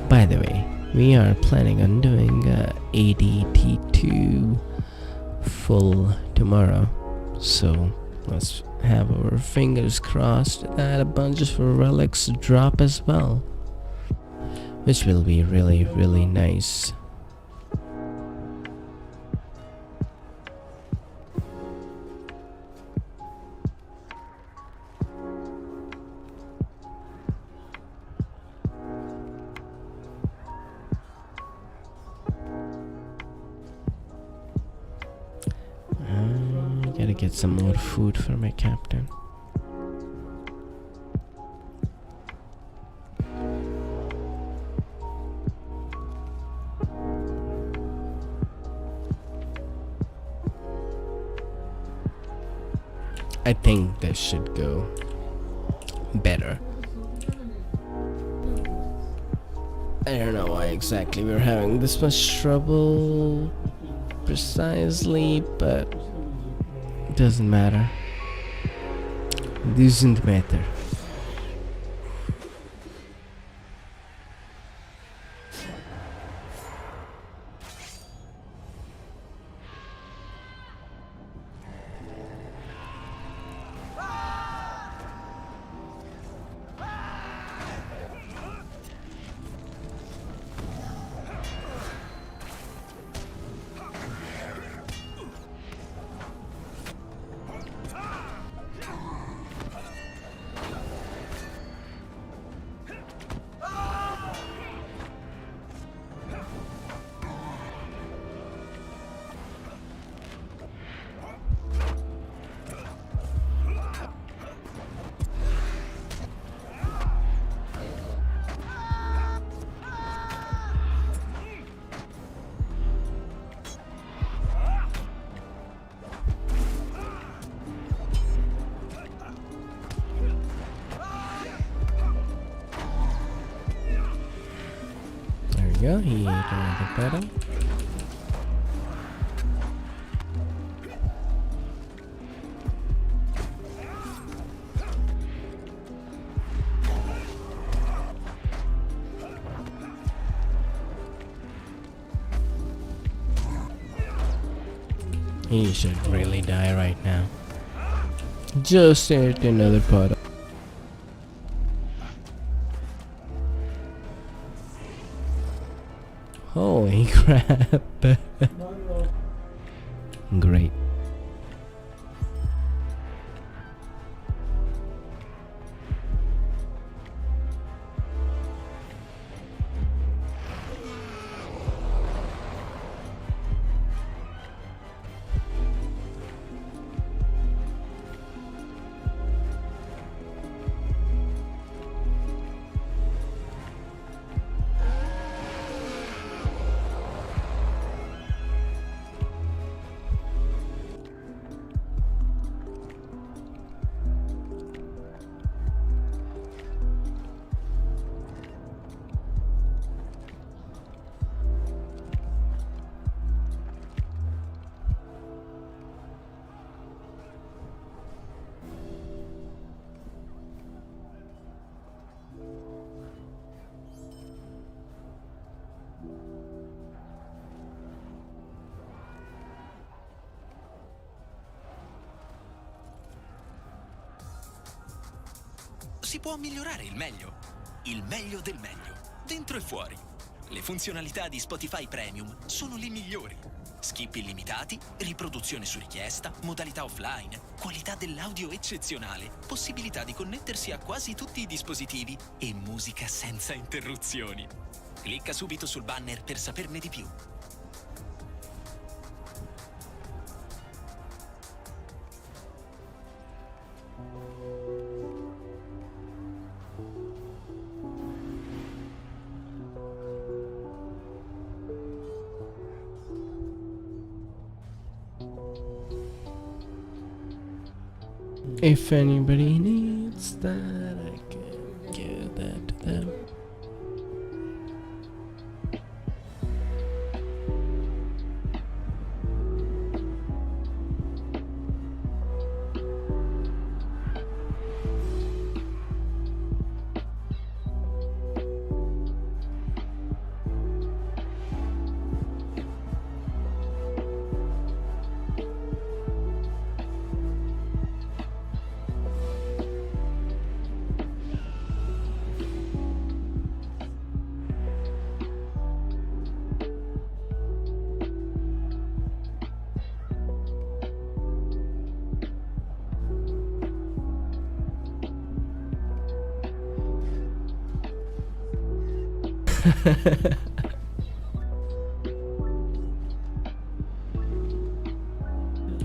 A: By the way, we are planning on doing ADT2 full tomorrow. So let's have our fingers crossed that a bunch of relics drop as well, which will be really, really nice. Gotta get some more food for my captain. I think this should go better. I don't know why exactly we're having this much trouble precisely, but it doesn't matter. Doesn't matter. There we go, he ate another battle. He should really die right now. Just ate another pot. Holy crap. Great.
D: Si può migliorare il meglio del meglio, dentro e fuori. Le funzionalità di Spotify Premium sono le migliori. Skip illimitati, riproduzione su richiesta, modalità offline, qualità dell'audio eccezionale, possibilità di connettersi a quasi tutti i dispositivi e musica senza interruzioni. Clicca subito sul banner per saperne di più.
A: If anybody needs that, I can give that to them.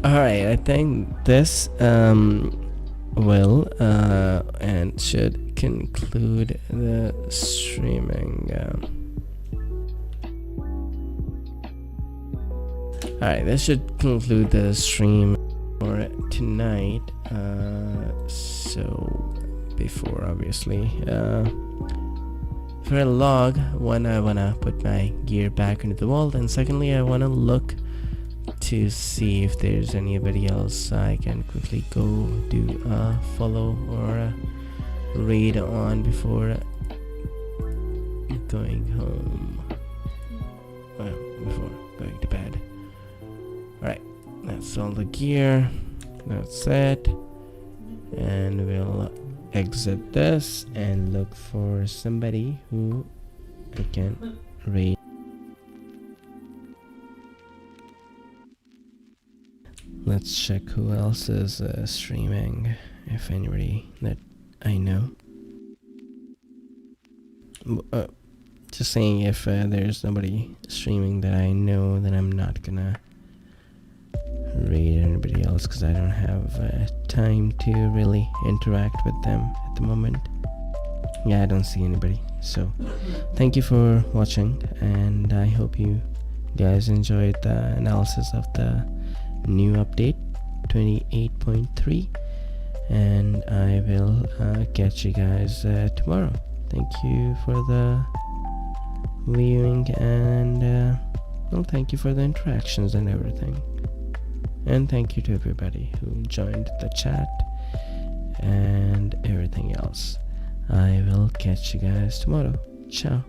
A: Alright, I think this will and should conclude the streaming. Alright, this should conclude the stream for tonight. So before obviously for a log, one, I wanna put my gear back into the vault, and secondly I wanna look to see if there's anybody else I can quickly go do a follow or a raid on before going home. Well, before going to bed. Alright, that's all the gear. That's it. And we'll exit this and look for somebody who I can raid. Let's check who else is streaming, if anybody that I know. Just saying, if there's nobody streaming that I know, then I'm not gonna raid anybody else, because I don't have time to really interact with them at the moment. Yeah, I don't see anybody. So thank you for watching, and I hope you guys enjoyed the analysis of the new update 28.3, and I will catch you guys tomorrow. Thank you for the viewing, and well, thank you for the interactions and everything, and thank you to everybody who joined the chat and everything else. I will catch you guys tomorrow. Ciao.